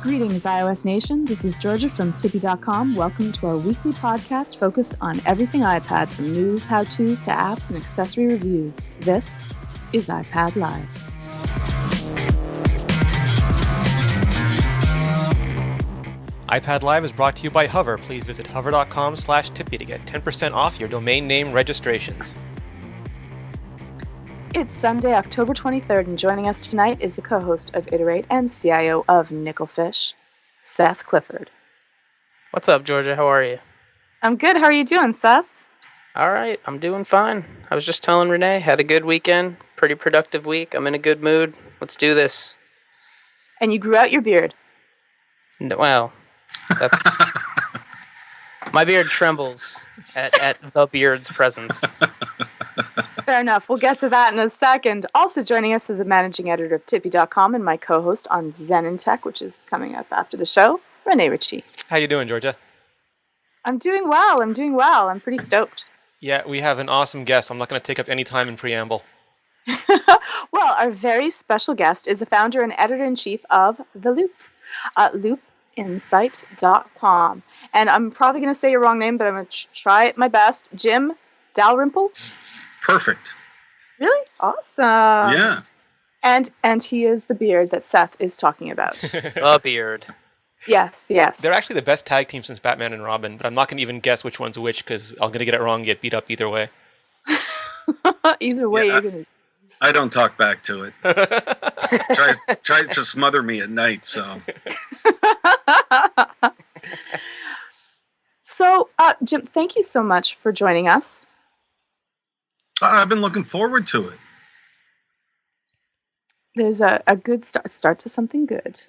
Greetings, iOS Nation. This is Georgia from Tippy.com. Welcome to our weekly podcast focused on everything iPad, from news, how-tos to apps and accessory reviews. This is iPad Live. iPad Live is brought to you by Hover. Please visit hover.com/tippy to get 10% off your domain name registrations. It's Sunday, October 23rd, and joining us tonight is the co-host of Iterate and CIO of Nickelfish, Seth Clifford. What's up, Georgia? How are you? I'm good. How are you doing, Seth? All right, I'm doing fine. I was just telling Renee, had a good weekend, pretty productive week. I'm in a good mood. Let's do this. And you grew out your beard. No, well, that's... My beard trembles at the beard's presence. Fair enough. We'll get to that in a second. Also joining us is the managing editor of Tippy.com and my co-host on Zen and Tech, which is coming up after the show, Renee Ritchie. How you doing, Georgia? I'm doing well. I'm pretty stoked. Yeah, we have an awesome guest. I'm not going to take up any time in preamble. Well, our very special guest is the founder and editor-in-chief of The Loop, loopinsight.com. And I'm probably going to say your wrong name, but I'm going to try my best. Jim Dalrymple? Perfect. Really? Awesome. Yeah. And he is the beard that Seth is talking about. The beard. Yes. They're actually the best tag team since Batman and Robin, but I'm not going to even guess which one's which because I'm going to get it wrong and get beat up either way. Either way, you're going to... I don't talk back to it. try to smother me at night, so... So, Jim, thank you so much for joining us. I've been looking forward to it. There's a good start to something good.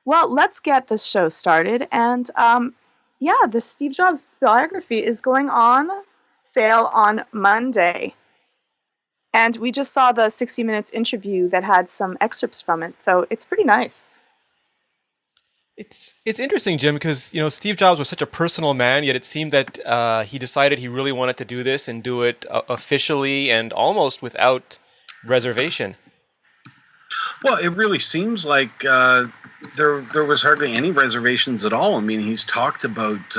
Well, let's get this show started. And, the Steve Jobs biography is going on sale on Monday. And we just saw the 60 Minutes interview that had some excerpts from it, so it's pretty nice. It's interesting, Jim, because Steve Jobs was such a personal man, yet it seemed that he decided he really wanted to do this and do it officially and almost without reservation. Well, it really seems like there was hardly any reservations at all. I mean, he's talked about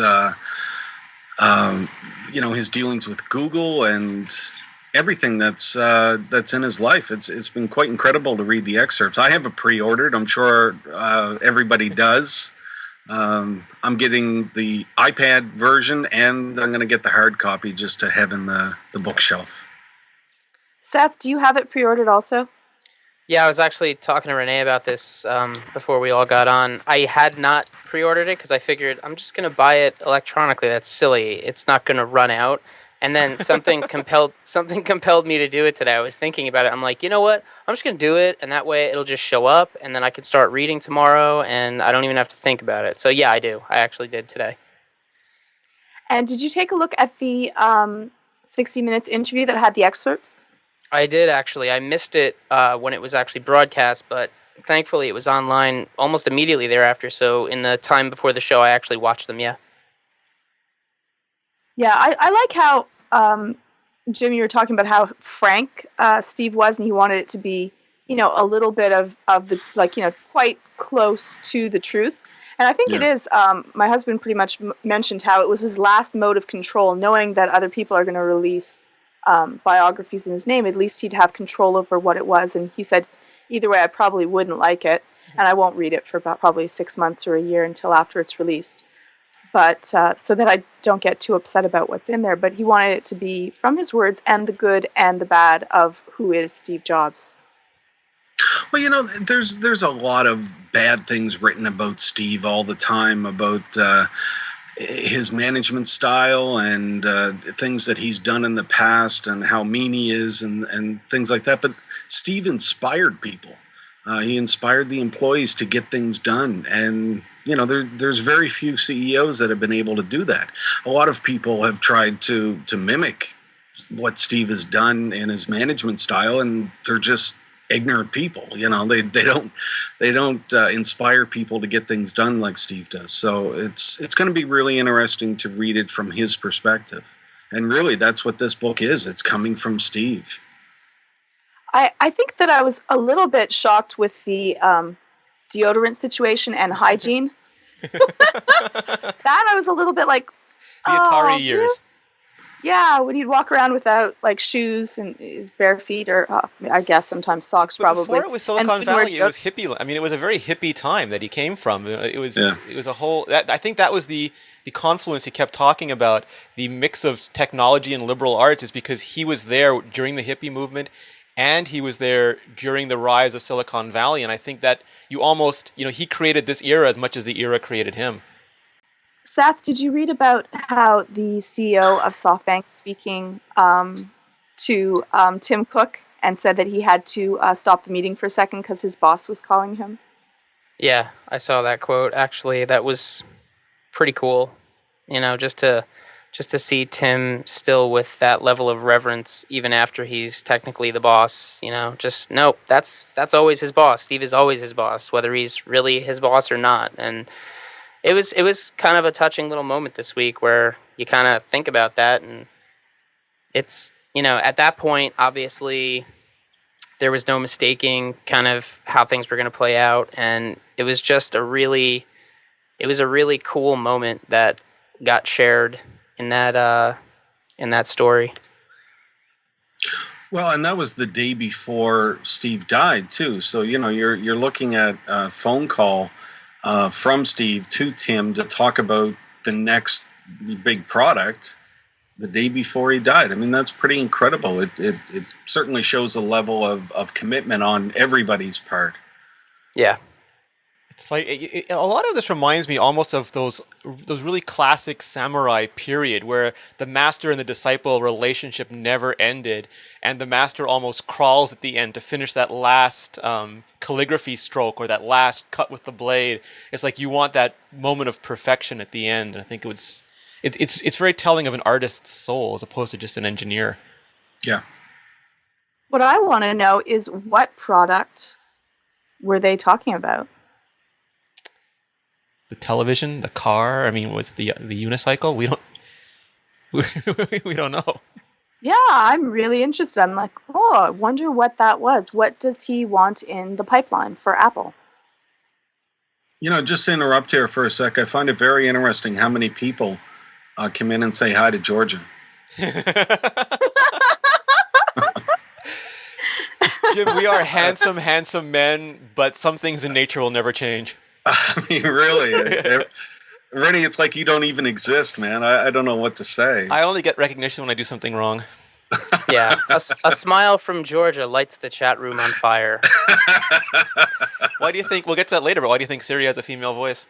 his dealings with Google and everything that's in his life. It's been quite incredible to read the excerpts. I have it pre-ordered. I'm sure everybody does. I'm getting the iPad version, and I'm going to get the hard copy just to have in the bookshelf. Seth, do you have it pre-ordered also? Yeah, I was actually talking to Renee about this before we all got on. I had not pre-ordered it because I figured I'm just going to buy it electronically. That's silly. It's not going to run out. And then something compelled me to do it today. I was thinking about it. I'm like, you know what? I'm just going to do it, and that way it'll just show up, and then I can start reading tomorrow, and I don't even have to think about it. So yeah, I do. I actually did today. And did you take a look at the 60 Minutes interview that had the excerpts? I did, actually. I missed it when it was actually broadcast, but thankfully it was online almost immediately thereafter. So in the time before the show, I actually watched them, yeah. Yeah, I like how, Jim, you were talking about how frank Steve was, and he wanted it to be, a little bit of the, quite close to the truth. And I think it is. My husband pretty much mentioned how it was his last mode of control, knowing that other people are going to release biographies in his name. At least he'd have control over what it was. And he said, either way, I probably wouldn't like it, and I won't read it for about probably 6 months or a year until after it's released. But so that I don't get too upset about what's in there. But he wanted it to be from his words and the good and the bad of who is Steve Jobs. Well, there's a lot of bad things written about Steve all the time, about his management style and things that he's done in the past and how mean he is and things like that. But Steve inspired people. He inspired the employees to get things done. And there's very few CEOs that have been able to do that. A lot of people have tried to mimic what Steve has done in his management style, and they're just ignorant people. They don't inspire people to get things done like Steve does. So it's going to be really interesting to read it from his perspective. And really, that's what this book is. It's coming from Steve. I think that I was a little bit shocked with the deodorant situation and hygiene. That I was a little bit like, The Atari years. yeah, when he'd walk around without like shoes and his bare feet, or I guess sometimes socks, But probably. before it was Silicon And Valley, it was hippie. I mean, it was a very hippie time that he came from. It was a whole. I think that was the confluence he kept talking about. The mix of technology and liberal arts is because he was there during the hippie movement, and he was there during the rise of Silicon Valley. And I think that you almost, he created this era as much as the era created him. Seth, did you read about how the CEO of SoftBank speaking to Tim Cook and said that he had to stop the meeting for a second because his boss was calling him? Yeah, I saw that quote. Actually, that was pretty cool. Just to see Tim still with that level of reverence, even after he's technically the boss. Nope. That's always his boss. Steve is always his boss, whether he's really his boss or not. And it was kind of a touching little moment this week where you kind of think about that, and it's at that point, obviously, there was no mistaking kind of how things were going to play out, and it was just a really cool moment that got shared in that story. Well, and that was the day before Steve died too. So you're looking at a phone call from Steve to Tim to talk about the next big product the day before he died. I mean, that's pretty incredible. It certainly shows a level of commitment on everybody's part. Yeah. It's like a lot of this reminds me almost of those really classic samurai period where the master and the disciple relationship never ended, and the master almost crawls at the end to finish that last calligraphy stroke or that last cut with the blade. It's like you want that moment of perfection at the end. And I think it's very telling of an artist's soul as opposed to just an engineer. Yeah. What I want to know is what product were they talking about? The television, the car. I mean, was it the unicycle? We don't know. Yeah, I'm really interested. I'm like, I wonder what that was. What does he want in the pipeline for Apple? Just to interrupt here for a sec, I find it very interesting how many people come in and say hi to Georgia. Jim, we are handsome men, but some things in nature will never change. I mean, really, Rennie, it's like you don't even exist, man. I don't know what to say. I only get recognition when I do something wrong. Yeah, a smile from Georgia lights the chat room on fire. Why do you think, we'll get to that later, but why do you think Siri has a female voice?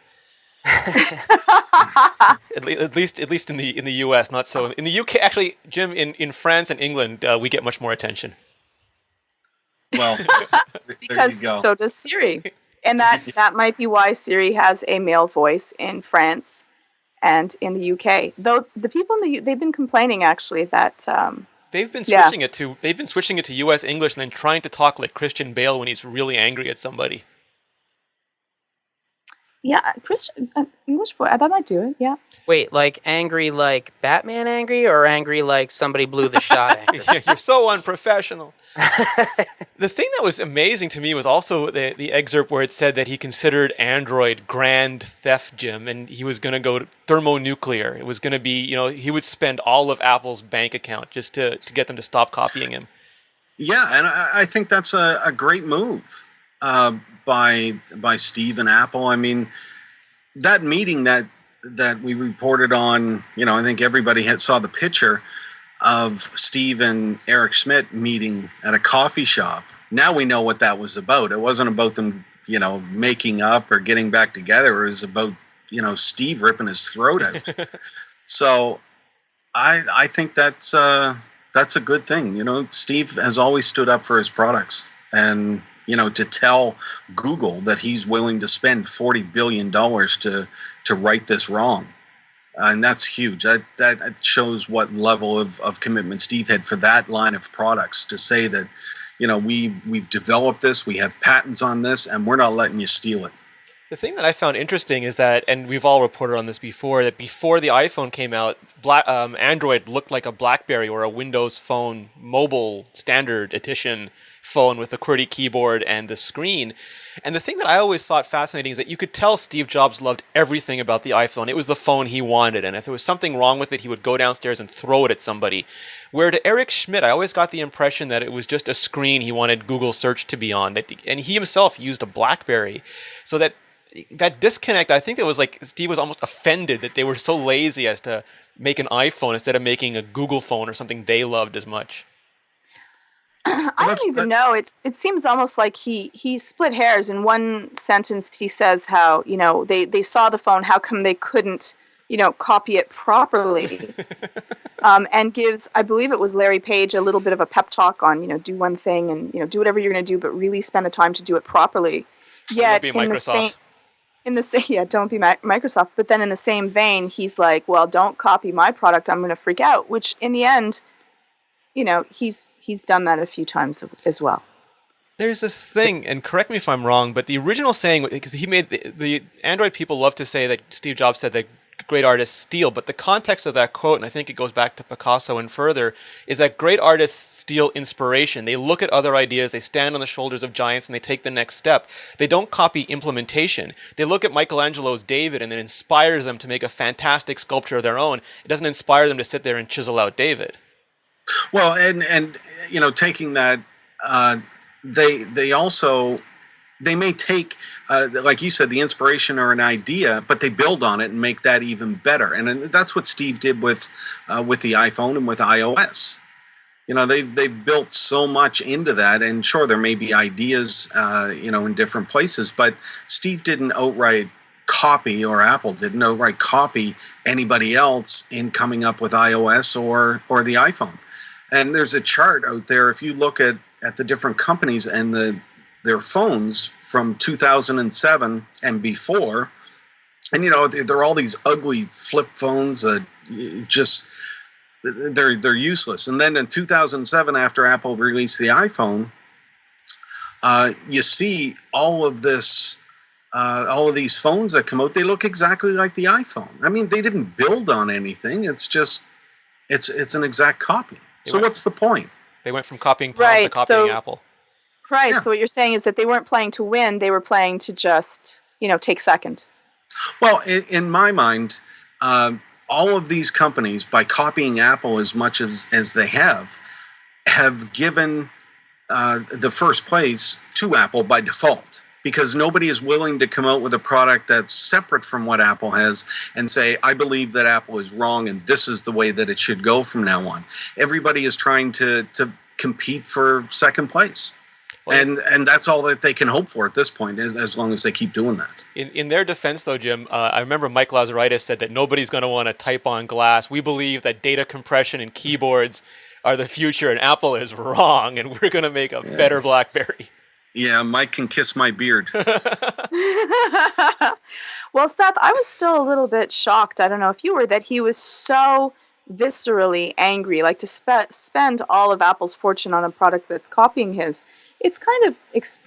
at least in the US, not so. In the UK, actually, Jim, in France and England, we get much more attention. Well, because so does Siri. And that might be why Siri has a male voice in France and in the UK. Though the people they've been complaining actually that they've been switching it to US English and then trying to talk like Christian Bale when he's really angry at somebody. Yeah, Christian English voice. That might do it. Yeah. Wait, like angry like Batman angry, or angry like somebody blew the shot angry? You're so unprofessional. The thing that was amazing to me was also the excerpt where it said that he considered Android grand theft, Jim, and he was going to go thermonuclear. It was going to be, he would spend all of Apple's bank account just to get them to stop copying him. Yeah, and I think that's a great move by Steve and Apple. I mean, that meeting that we reported on, I think everybody saw the picture of Steve and Eric Schmidt meeting at a coffee shop. Now we know what that was about. It wasn't about them, making up or getting back together. It was about, Steve ripping his throat out. So I think that's a good thing. Steve has always stood up for his products, and to tell Google that he's willing to spend $40 billion to right this wrong. And that's huge. That shows what level of commitment Steve had for that line of products, to say that, we've developed this, we have patents on this, and we're not letting you steal it. The thing that I found interesting is that, and we've all reported on this before, that before the iPhone came out, Android looked like a BlackBerry or a Windows Phone mobile standard edition phone with the QWERTY keyboard and the screen. And the thing that I always thought fascinating is that you could tell Steve Jobs loved everything about the iPhone. It was the phone he wanted, and if there was something wrong with it, he would go downstairs and throw it at somebody. Where to Eric Schmidt, I always got the impression that it was just a screen he wanted Google search to be on, and he himself used a BlackBerry. So that disconnect, I think it was like Steve was almost offended that they were so lazy as to make an iPhone instead of making a Google phone or something they loved as much. I don't even know. It seems almost like he split hairs. In one sentence, he says how, they saw the phone. How come they couldn't, copy it properly? And gives, I believe it was Larry Page, a little bit of a pep talk on, do one thing and, do whatever you're going to do, but really spend the time to do it properly. Yet, don't be Microsoft. Don't be Microsoft. But then in the same vein, he's like, well, don't copy my product. I'm going to freak out, which in the end, he's done that a few times as well. There's this thing, and correct me if I'm wrong, but the original saying, because he made the Android people love to say that Steve Jobs said that great artists steal, but the context of that quote, and I think it goes back to Picasso and further, is that great artists steal inspiration. They look at other ideas, they stand on the shoulders of giants, and they take the next step. They don't copy implementation. They look at Michelangelo's David, and it inspires them to make a fantastic sculpture of their own. It doesn't inspire them to sit there and chisel out David. Well, and taking that, they may take, like you said, the inspiration or an idea, but they build on it and make that even better. And that's what Steve did with the iPhone and with iOS. They've built so much into that, and sure, there may be ideas, in different places, but Steve didn't outright copy, or Apple didn't outright copy anybody else in coming up with iOS or the iPhone. And there's a chart out there, if you look at the different companies and their phones from 2007 and before, and they're all these ugly flip phones that just they're useless. And then in 2007, after Apple released the iPhone, you see all of these phones that come out. They look exactly like the iPhone. I mean, they didn't build on anything. It's just it's an exact copy. So what's the point? They went from copying Palm to copying Apple. Right. Yeah. So what you're saying is that they weren't playing to win. They were playing to just, take second. Well, in my mind, all of these companies, by copying Apple as much as they have given the first place to Apple by default. Because nobody is willing to come out with a product that's separate from what Apple has and say, I believe that Apple is wrong and this is the way that it should go from now on. Everybody is trying to compete for second place. Well, and that's all that they can hope for at this point, as long as they keep doing that. In their defense, though, Jim, I remember Mike Lazaridis said that nobody's going to want to type on glass. We believe that data compression and keyboards are the future, and Apple is wrong, and we're going to make a better BlackBerry. Yeah, Mike can kiss my beard. Well, Seth, I was still a little bit shocked. I don't know if you were, that he was so viscerally angry, like to spend all of Apple's fortune on a product that's copying his. It's kind of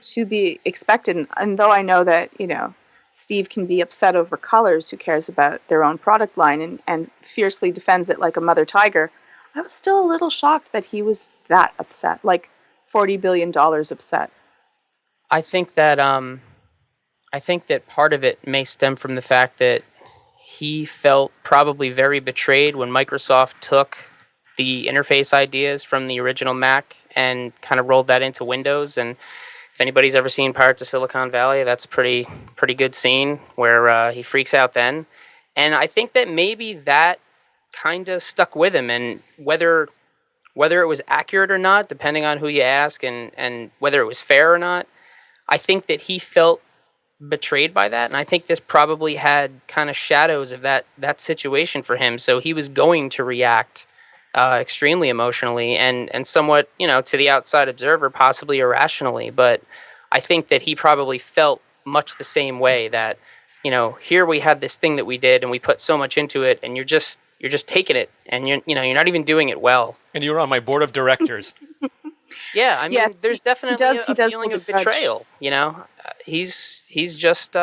to be expected. And though I know that, Steve can be upset over colors, who cares about their own product line and fiercely defends it like a mother tiger, I was still a little shocked that he was that upset, like $40 billion upset. I think that part of it may stem from the fact that he felt probably very betrayed when Microsoft took the interface ideas from the original Mac and kind of rolled that into Windows. And if anybody's ever seen Pirates of Silicon Valley, that's a pretty good scene where he freaks out then. And I think that maybe that kind of stuck with him, and whether it was accurate or not, depending on who you ask, and whether it was fair or not, I think that he felt betrayed by that, and I think this probably had kind of shadows of that situation for him. So he was going to react extremely emotionally and somewhat, to the outside observer, possibly irrationally. But I think that he probably felt much the same way, that, here we had this thing that we did and we put so much into it, and you're just taking it, and you're not even doing it well. And you were on my board of directors. Yeah, I mean, yes, there's definitely a feeling of betrayal. He's just.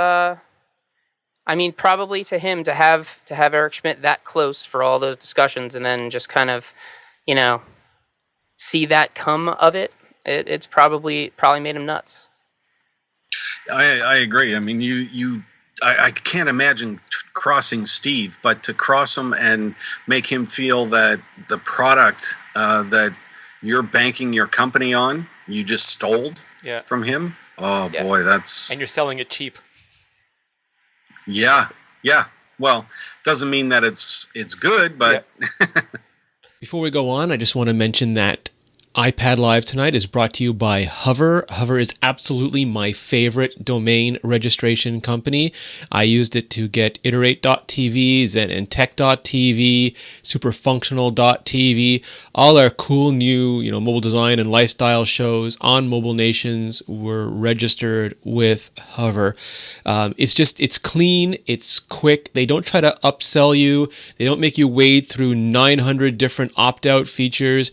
Probably to him to have Eric Schmidt that close for all those discussions, and then just kind of, see that come of it. it's probably made him nuts. I agree. I mean, I can't imagine crossing Steve, but to cross him and make him feel that the product that you're banking your company on, you just stole from him. Oh boy, that's and you're selling it cheap. Yeah. Well, doesn't mean that it's good, but Before we go on, I just want to mention that iPad Live tonight is brought to you by Hover. Hover is absolutely my favorite domain registration company. I used it to get iterate.tvs and tech.tv, superfunctional.tv. All our cool new, mobile design and lifestyle shows on Mobile Nations were registered with Hover. It's clean, it's quick. They don't try to upsell you. They don't make you wade through 900 different opt-out features.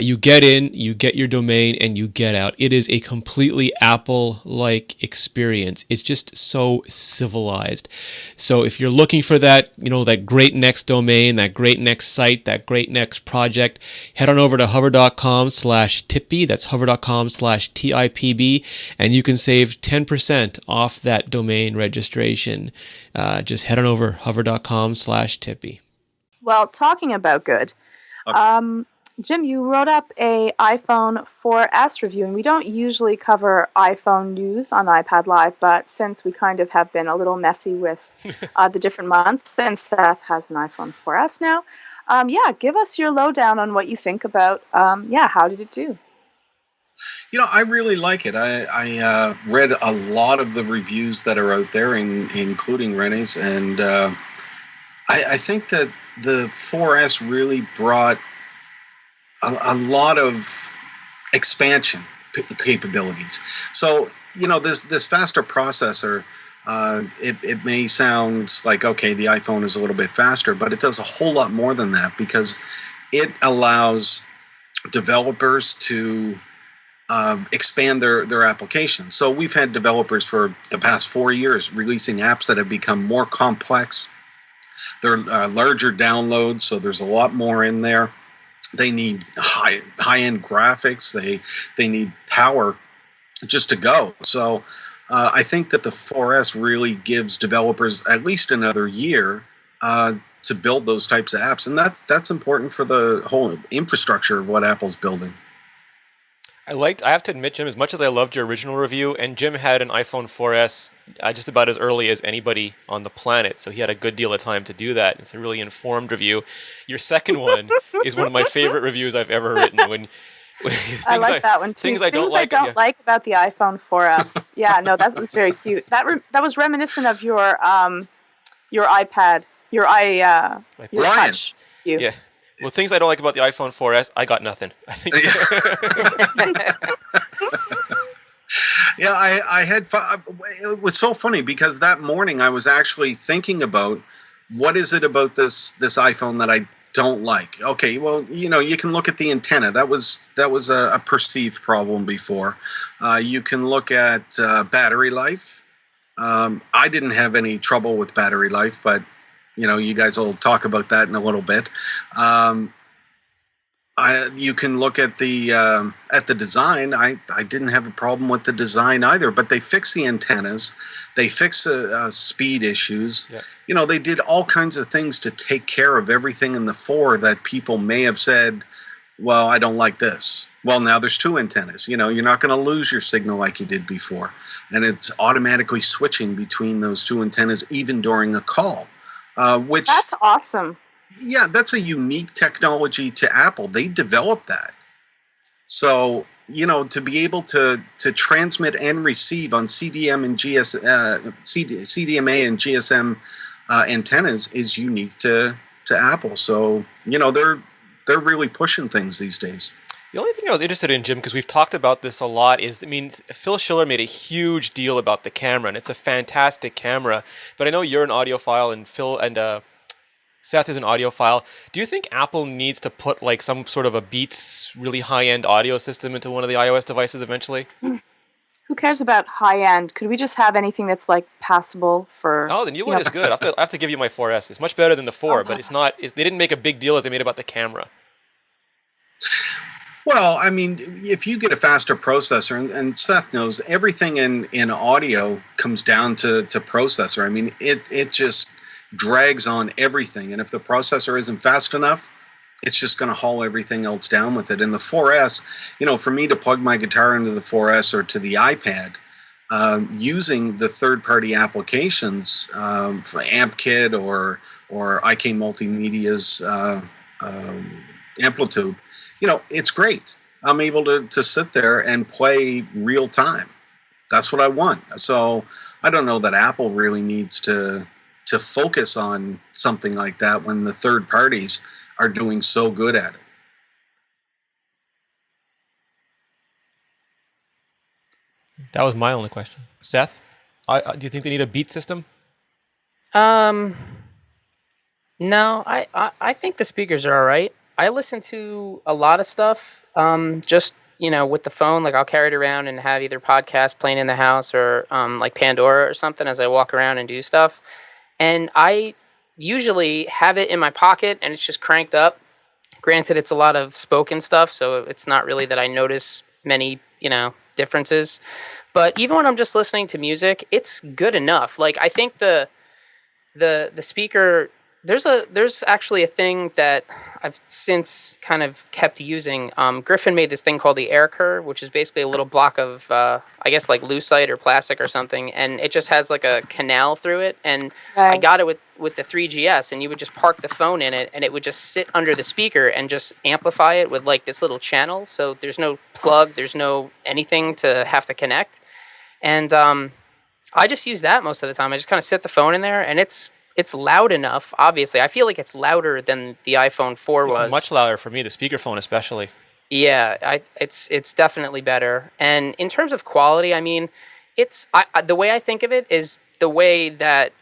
You get in, you get your domain, and you get out. It is a completely Apple-like experience. It's just so civilized. So if you're looking for that, that great next domain, that great next site, that great next project, head on over to hover.com/tippy. That's hover.com/TIPB, and you can save 10% off that domain registration. Just head on over hover.com/tippy. Well, talking about good, Jim, you wrote up a iPhone 4S review, and we don't usually cover iPhone news on iPad Live, but since we kind of have been a little messy with the different months, and Seth has an iPhone 4S now, give us your lowdown on what you think about, how did it do? I really like it. I read a lot of the reviews that are out there, including Rene's, and I think that the 4S really brought a lot of expansion capabilities. So, this faster processor, it may sound like, okay, the iPhone is a little bit faster, but it does a whole lot more than that, because it allows developers to expand their applications. So we've had developers for the past 4 years releasing apps that have become more complex. They're larger downloads, so there's a lot more in there. They need high-end graphics. They need power just to go. So I think that the 4S really gives developers at least another year to build those types of apps, and that's important for the whole infrastructure of what Apple's building. I have to admit, Jim, as much as I loved your original review, and Jim had an iPhone 4S just about as early as anybody on the planet, so he had a good deal of time to do that. It's a really informed review. Your second one is one of my favorite reviews I've ever written. I like that one too. Things I don't like about the iPhone 4S. Yeah, no, that was very cute. That was reminiscent of your iPad, your touch. Yeah. Well, things I don't like about the iPhone 4S, I got nothing. I think. Yeah, I had fun. It was so funny because that morning I was actually thinking about what is it about this iPhone that I don't like. Okay, well, you can look at the antenna. That was a perceived problem before. You can look at battery life. I didn't have any trouble with battery life, but you guys will talk about that in a little bit. You can look at the design. I didn't have a problem with the design either, but they fix the antennas, they fix speed issues. Yeah. They did all kinds of things to take care of everything in the 4 that people may have said, well, I don't like this. Well, now there's 2 antennas. You're not going to lose your signal like you did before, and it's automatically switching between those 2 antennas even during a call. That's awesome. Yeah, that's a unique technology to Apple. They developed that. So, to be able to transmit and receive on CDMA and GSM antennas is unique to Apple. So, they're really pushing things these days. The only thing I was interested in, Jim, because we've talked about this a lot, is, Phil Schiller made a huge deal about the camera, and it's a fantastic camera. But I know you're an audiophile, and Phil and Seth is an audiophile. Do you think Apple needs to put like some sort of a Beats really high-end audio system into one of the iOS devices eventually? Who cares about high-end? Could we just have anything that's like passable for? Oh, the new one is good. I have to give you my 4S. It's much better than the 4, but it's not. They didn't make a big deal as they made about the camera. Well, I mean, if you get a faster processor, and Seth knows everything in audio comes down to processor. I mean, it just drags on everything, and if the processor isn't fast enough, it's just going to haul everything else down with it. And the 4S, for me to plug my guitar into the 4S or to the iPad, using the third-party applications for AmpKit or IK Multimedia's Amplitude, it's great. I'm able to sit there and play real time. That's what I want. So I don't know that Apple really needs to focus on something like that when the third parties are doing so good at it. That was my only question. Seth, do you think they need a beat system? No, I think the speakers are all right. I listen to a lot of stuff, just, with the phone. Like, I'll carry it around and have either podcasts playing in the house or like Pandora or something as I walk around and do stuff. And I usually have it in my pocket and it's just cranked up. Granted, it's a lot of spoken stuff, so it's not really that I notice many, differences. But even when I'm just listening to music, it's good enough. Like, I think the speaker, there's actually a thing that I've since kind of kept using. Griffin made this thing called the air curve, which is basically a little block of I guess like lucite or plastic or something, and it just has like a canal through it. And Right. I got it with the 3GS, and you would just park the phone in it, and it would just sit under the speaker and just amplify it with like this little channel. So there's no plug, there's no anything to have to connect, and I just use that most of the time. I just kind of sit the phone in there, and it's loud enough. Obviously, I feel like it's louder than the iPhone 4 was. It's much louder for me, the speakerphone especially. Yeah, it's definitely better. And in terms of quality, I mean, the way I think of it is the way that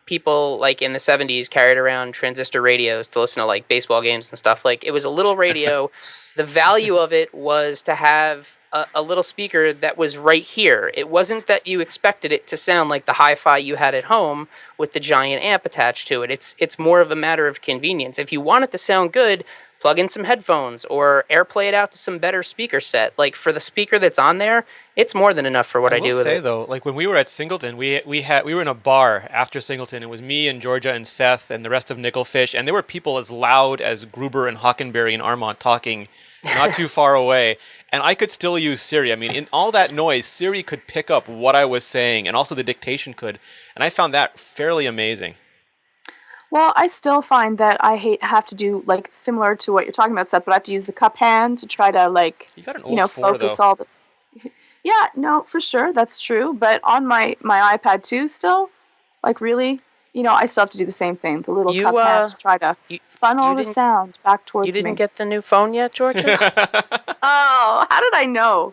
people like in the 70s carried around transistor radios to listen to like baseball games and stuff. Like, it was a little radio. The value of it was to have a little speaker that was right here. It wasn't that you expected it to sound like the hi-fi you had at home with the giant amp attached to it. It's more of a matter of convenience. If you want it to sound good, plug in some headphones or AirPlay it out to some better speaker set. Like, for the speaker that's on there, it's more than enough for what I do with it. I will say though, like when we were at Singleton, we were in a bar after Singleton. It was me and Georgia and Seth and the rest of Nickelfish, and there were people as loud as Gruber and Hockenberry and Armand talking not too far away, and I could still use Siri. I mean, in all that noise, Siri could pick up what I was saying, and also the dictation could, and I found that fairly amazing. Well, I still find that I have to do like similar to what you're talking about, Seth, but I have to use the cup hand to try to like You got an old 4 focus though. all the. Yeah, no, for sure, that's true. But on my iPad too, still, like really, I still have to do the same thing. The little cup hand to try to funnel the sound back towards me. You didn't get the new phone yet, Georgia? Oh, how did I know?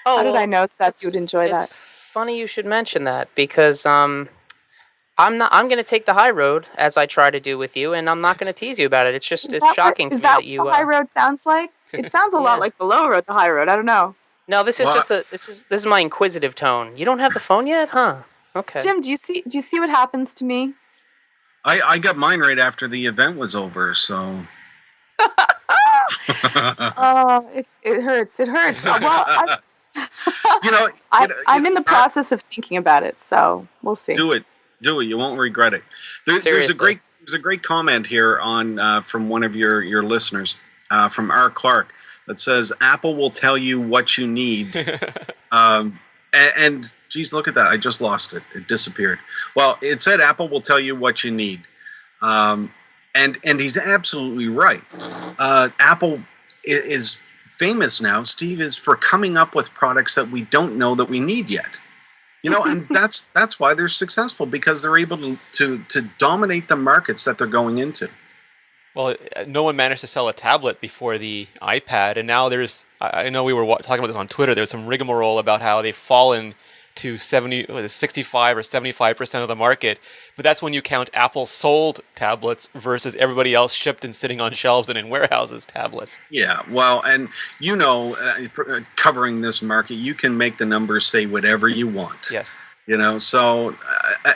Oh, how did I know, Seth, you would enjoy that? It's funny you should mention that because I'm going to take the high road as I try to do with you, and I'm not going to tease you about it. It's just it's shocking to me that you. Is that what the high road sounds like? It sounds a lot like the low road, the high road. I don't know. No, this is this is my inquisitive tone. You don't have the phone yet, huh? Okay. Jim, do you see what happens to me? I got mine right after the event was over, so. Oh, it hurts. It hurts. Well, I'm in the process of thinking about it, so we'll see. Do it. You won't regret it. There's a great comment here on from one of your listeners, from R. Clark, that says Apple will tell you what you need. And geez, look at that! I just lost it. It disappeared. Well, it said Apple will tell you what you need, and he's absolutely right. Apple is famous now. Steve is for coming up with products that we don't know that we need yet. And that's why they're successful, because they're able to dominate the markets that they're going into. Well, no one managed to sell a tablet before the iPad, and now I know we were talking about this on Twitter, there's some rigmarole about how they've fallen to 65 or 75% of the market, but that's when you count Apple sold tablets versus everybody else shipped and sitting on shelves and in warehouses tablets. Yeah, well, and for covering this market, you can make the numbers say whatever you want. Yes. So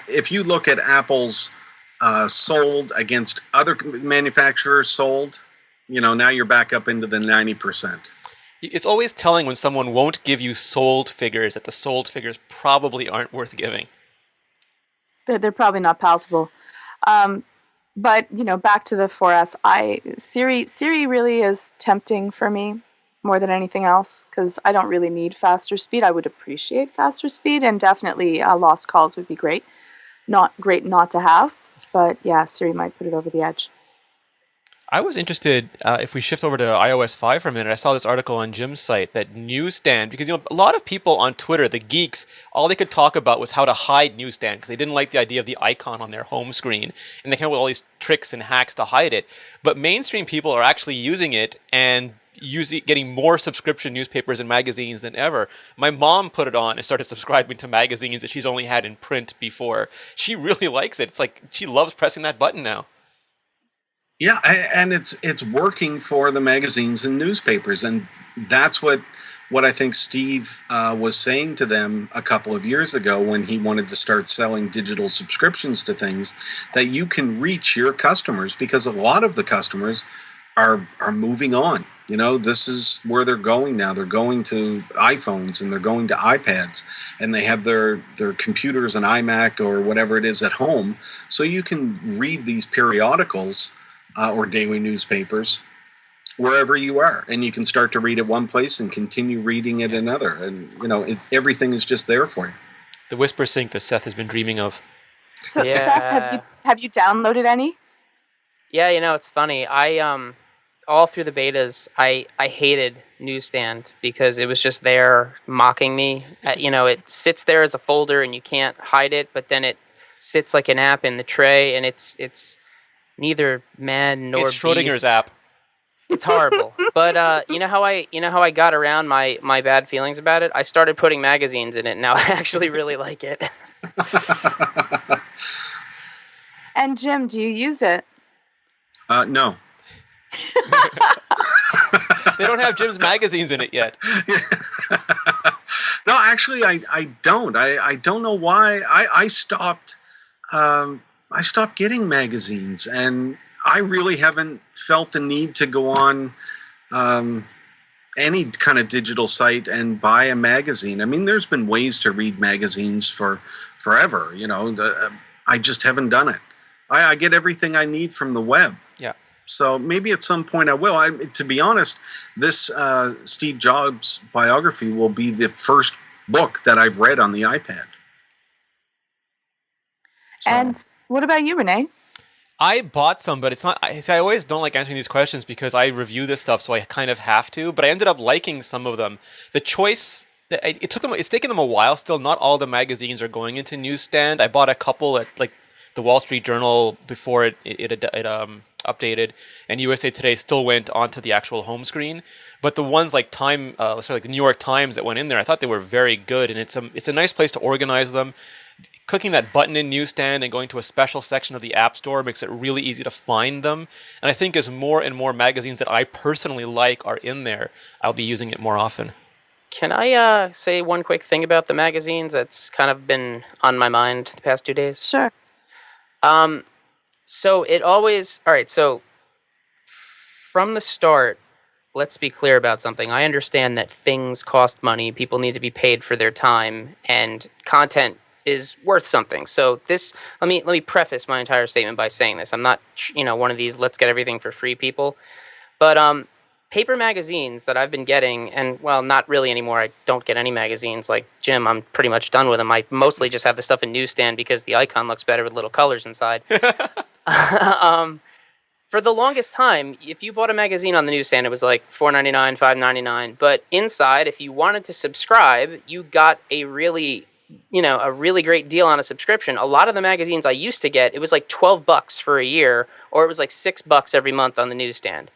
if you look at Apple's sold against other manufacturers sold, now you're back up into the 90%. It's always telling when someone won't give you sold figures that the sold figures probably aren't worth giving. They're probably not palatable. But back to the 4S. Siri really is tempting for me more than anything else because I don't really need faster speed. I would appreciate faster speed, and definitely lost calls would be great. Not great not to have, but yeah, Siri might put it over the edge. I was interested, if we shift over to iOS 5 for a minute, I saw this article on Jim's site that Newsstand, because a lot of people on Twitter, the geeks, all they could talk about was how to hide Newsstand because they didn't like the idea of the icon on their home screen, and they came up with all these tricks and hacks to hide it. But mainstream people are actually using it and getting more subscription newspapers and magazines than ever. My mom put it on and started subscribing to magazines that she's only had in print before. She really likes it. It's like she loves pressing that button now. Yeah, and it's working for the magazines and newspapers, and that's what I think Steve was saying to them a couple of years ago when he wanted to start selling digital subscriptions to things, that you can reach your customers because a lot of the customers are moving on. This is where they're going now. They're going to iPhones and they're going to iPads, and they have their computers and iMac or whatever it is at home, so you can read these periodicals or daily newspapers wherever you are, and you can start to read at one place and continue reading at another, and everything is just there for you. The whisper sync that Seth has been dreaming of. So Yeah. Seth, have you downloaded any? Yeah, it's funny. I all through the betas, I hated Newsstand because it was just there mocking me. It sits there as a folder and you can't hide it, but then it sits like an app in the tray, and it's neither man nor It's Schrodinger's beast. app. It's horrible. But you know how I got around my bad feelings about it? I started putting magazines in it, and now I actually really like it. And Jim, do you use it? No. They don't have Jim's magazines in it yet. No, actually, I don't. I don't know why. I stopped. I stopped getting magazines, and I really haven't felt the need to go on any kind of digital site and buy a magazine. I mean, there's been ways to read magazines for forever. I just haven't done it. I get everything I need from the web. Yeah. So maybe at some point I will. To be honest, this Steve Jobs biography will be the first book that I've read on the iPad. So. And what about you, Renee? I bought some, but it's not. I always don't like answering these questions because I review this stuff, so I kind of have to. But I ended up liking some of them. The choice. It's taken them a while. Still, not all the magazines are going into Newsstand. I bought a couple at like the Wall Street Journal before it updated, and USA Today still went onto the actual home screen. But the ones like like the New York Times that went in there, I thought they were very good, and it's a nice place to organize them. Clicking that button in Newsstand and going to a special section of the App Store makes it really easy to find them. And I think as more and more magazines that I personally like are in there, I'll be using it more often. Can I say one quick thing about the magazines that's kind of been on my mind the past 2 days? Sure. So it always... All right, so from the start, let's be clear about something. I understand that things cost money, people need to be paid for their time, and content is worth something. So this, let me preface my entire statement by saying this. I'm not, one of these let's get everything for free people. But paper magazines that I've been getting, and well, not really anymore. I don't get any magazines. Like Jim, I'm pretty much done with them. I mostly just have the stuff in Newsstand because the icon looks better with little colors inside. For the longest time, if you bought a magazine on the Newsstand, it was like $4.99, $5.99. But inside, if you wanted to subscribe, you got a really great deal on a subscription. A lot of the magazines I used to get, it was like $12 for a year, or it was like $6 every month on the Newsstand.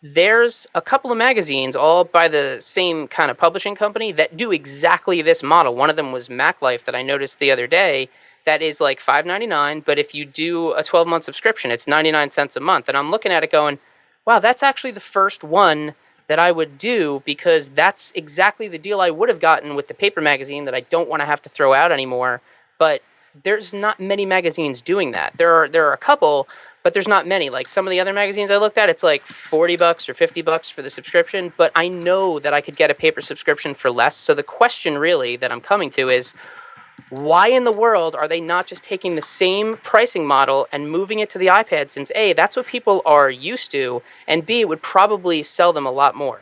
There's a couple of magazines, all by the same kind of publishing company, that do exactly this model. One of them was Mac Life that I noticed the other day. That is like $5.99, but if you do a 12-month subscription, it's 99 cents a month. And I'm looking at it going, wow, that's actually the first one that I would do, because that's exactly the deal I would have gotten with the paper magazine that I don't want to have to throw out anymore. But there's not many magazines doing that. There are a couple, but there's not many. Like some of the other magazines I looked at, it's like $40 or $50 for the subscription, but I know that I could get a paper subscription for less. So the question really that I'm coming to is, why in the world are they not just taking the same pricing model and moving it to the iPad, since A, that's what people are used to, and B, it would probably sell them a lot more?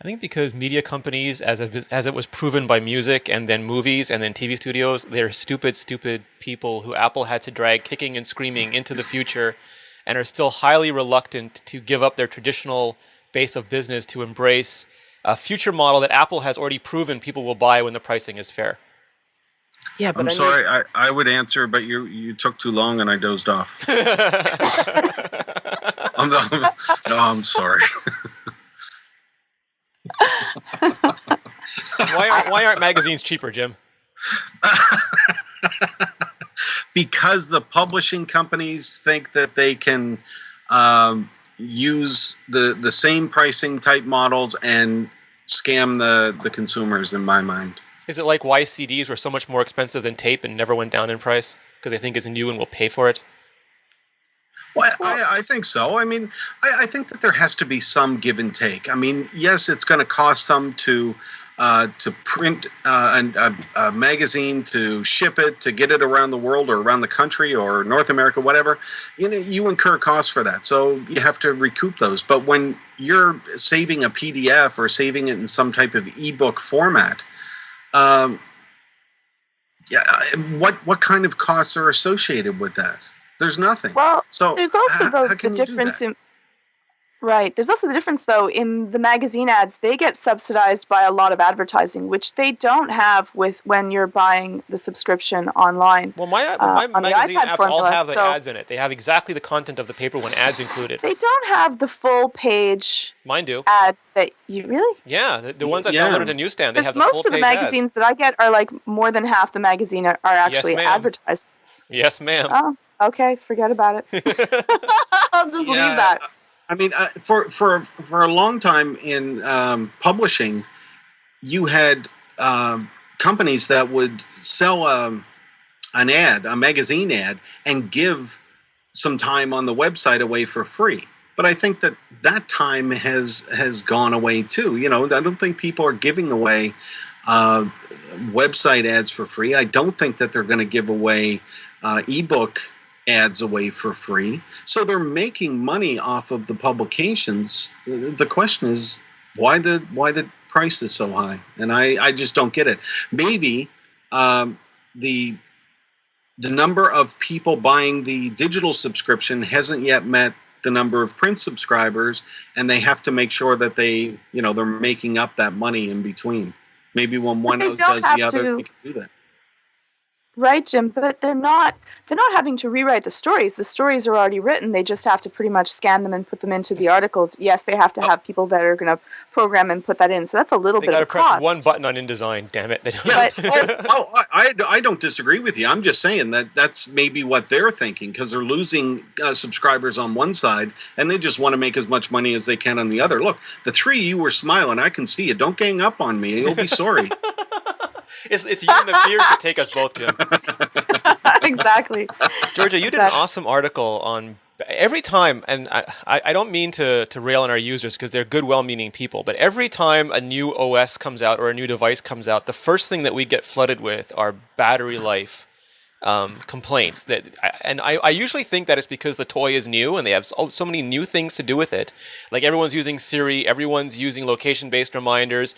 I think because media companies, as it was proven by music and then movies and then TV studios, they're stupid, stupid people who Apple had to drag kicking and screaming into the future and are still highly reluctant to give up their traditional base of business to embrace a future model that Apple has already proven people will buy when the pricing is fair. Yeah, but I'm sorry, I would answer, but you took too long and I dozed off. I'm sorry. Why aren't magazines cheaper, Jim? Because the publishing companies think that they can use the same pricing type models and scam the consumers, in my mind. Is it like why CDs were so much more expensive than tape and never went down in price? Because they think it's new and will pay for it? Well, I think so. I mean, I think that there has to be some give and take. I mean, yes, it's going to cost some to print a magazine, to ship it, to get it around the world or around the country or North America, whatever. You incur costs for that, so you have to recoup those. But when you're saving a PDF or saving it in some type of ebook format, what kind of costs are associated with that? There's nothing. Well, so there's also the difference in. Right. There's also the difference, though, in the magazine ads. They get subsidized by a lot of advertising, which they don't have when you're buying the subscription online. Well, my magazine apps all have the ads in it. They have exactly the content of the paper when ads included. They don't have the full page. Mine do. Ads that you really? Yeah, the ones I downloaded to Newsstand, they have the full page most of the magazines ads that I get are like more than half the magazine are actually advertisements. Yes, ma'am. Oh, okay. Forget about it. I'll just leave that. I mean, for a long time in publishing, you had companies that would sell a magazine ad, and give some time on the website away for free. But I think that time has gone away too. I don't think people are giving away website ads for free. I don't think that they're going to give away ebook ads away for free. So they're making money off of the publications. The question is why the price is so high, and I just don't get it. Maybe the number of people buying the digital subscription hasn't yet met the number of print subscribers, and they have to make sure that they're making up that money in between. Maybe when one does the other, they can do that. Right, Jim, but they're not having to rewrite the stories. The stories are already written. They just have to pretty much scan them and put them into the articles. Yes, they have to have people that are going to program and put that in. So that's a little bit of a cost. They got to press one button on InDesign, damn it. I don't disagree with you. I'm just saying that's maybe what they're thinking, because they're losing subscribers on one side, and they just want to make as much money as they can on the other. Look, the three of you were smiling. I can see it. Don't gang up on me. You'll be sorry. It's you and the beard could take us both, Jim. Exactly. Georgia, you did an awesome article on every time, and I don't mean to rail on our users because they're good, well-meaning people, but every time a new OS comes out or a new device comes out, the first thing that we get flooded with are battery life complaints. I usually think that it's because the toy is new and they have so many new things to do with it. Like everyone's using Siri, everyone's using location-based reminders,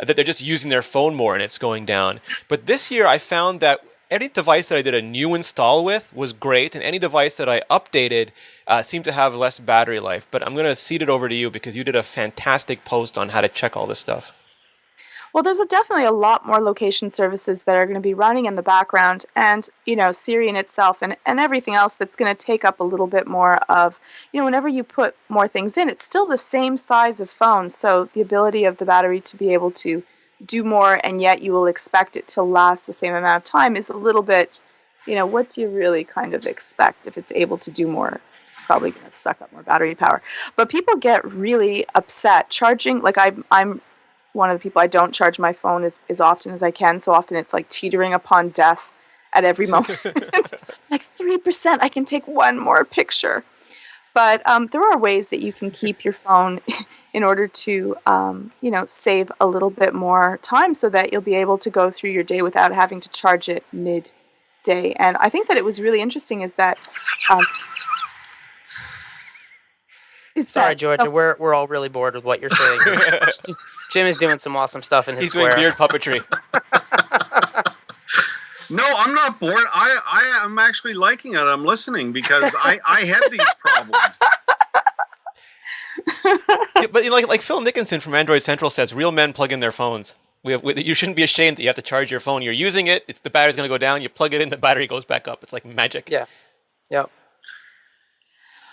that they're just using their phone more and it's going down. But this year I found that any device that I did a new install with was great, and any device that I updated seemed to have less battery life. But I'm going to cede it over to you because you did a fantastic post on how to check all this stuff. Well, there's definitely a lot more location services that are going to be running in the background, and Siri in itself and everything else that's going to take up a little bit more of, whenever you put more things in, it's still the same size of phone, so the ability of the battery to be able to do more, and yet you will expect it to last the same amount of time is a little bit, what do you really kind of expect if it's able to do more? It's probably going to suck up more battery power. But people get really upset charging, like I'm one of the people, I don't charge my phone as often as I can. So often it's like teetering upon death at every moment. Like 3%, I can take one more picture. But there are ways that you can keep your phone in order to, save a little bit more time so that you'll be able to go through your day without having to charge it midday. And I think that it was really interesting um, Sorry, Georgia, we're all really bored with what you're saying. Jim is doing some awesome stuff in his He's square. doing beard puppetry. No, I'm not bored. I am actually liking it. I'm listening because I have these problems. Yeah, but like Phil Nickinson from Android Central says, real men plug in their phones. You shouldn't be ashamed that you have to charge your phone. You're using it. The battery's going to go down. You plug it in, the battery goes back up. It's like magic. Yeah. Yep.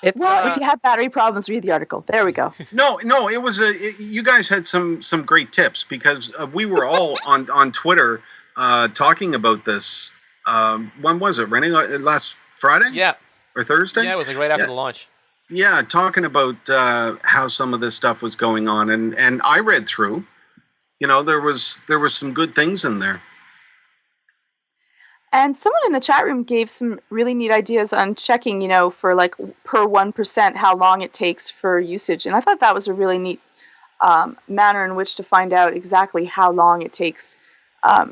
If you have battery problems, read the article. There we go. No, it was you guys had some great tips because we were all on Twitter talking about this. When was it? Rennie, last Friday? Yeah. Or Thursday? Yeah, it was like right after the launch. Yeah, talking about how some of this stuff was going on, and I read through. There was some good things in there. And someone in the chat room gave some really neat ideas on checking, for like per 1% how long it takes for usage. And I thought that was a really neat manner in which to find out exactly how long it takes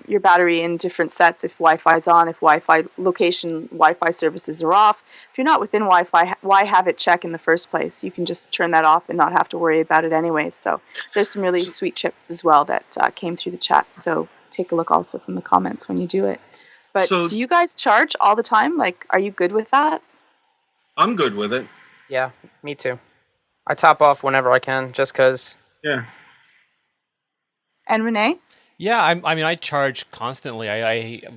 your battery in different sets, if Wi-Fi is on, if Wi-Fi services are off. If you're not within Wi-Fi, why have it check in the first place? You can just turn that off and not have to worry about it anyways. So there's some really sweet tips as well that came through the chat. So take a look also from the comments when you do it. But do you guys charge all the time? Like, are you good with that? I'm good with it. Yeah, me too. I top off whenever I can, just because. Yeah. And Renee? Yeah, I charge constantly.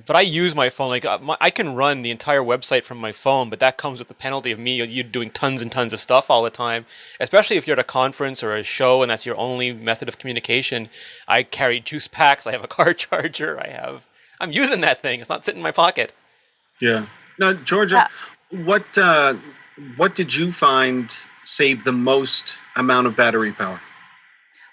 But I use my phone. Like I can run the entire website from my phone, but that comes with the penalty of you doing tons and tons of stuff all the time. Especially if you're at a conference or a show and that's your only method of communication. I carry juice packs. I have a car charger. I'm using that thing. It's not sitting in my pocket. Yeah. Now, Georgia, what did you find saved the most amount of battery power?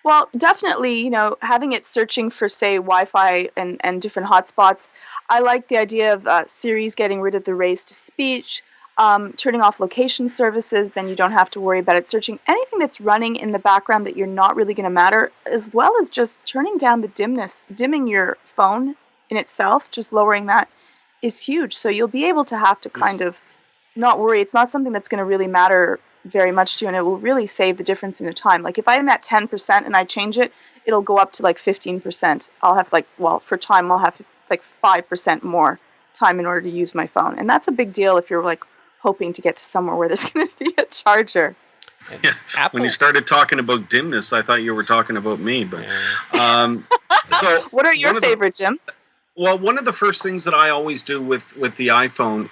Well, definitely, having it searching for, say, Wi-Fi and different hotspots. I like the idea of Siri's getting rid of the raise to speech, turning off location services, then you don't have to worry about it searching anything that's running in the background that you're not really going to matter, as well as just turning down the dimming your phone in itself, just lowering that is huge. So you'll be able to have to kind of not worry. It's not something that's going to really matter very much to you, and it will really save the difference in the time. Like if I'm at 10% and I change it, it'll go up to like 15%. I'll have for time, I'll have like 5% more time in order to use my phone. And that's a big deal if you're like hoping to get to somewhere where there's going to be a charger. Yeah. When you started talking about dimness, I thought you were talking about me. But so what are your favorite, Jim? Well, one of the first things that I always do with the iPhone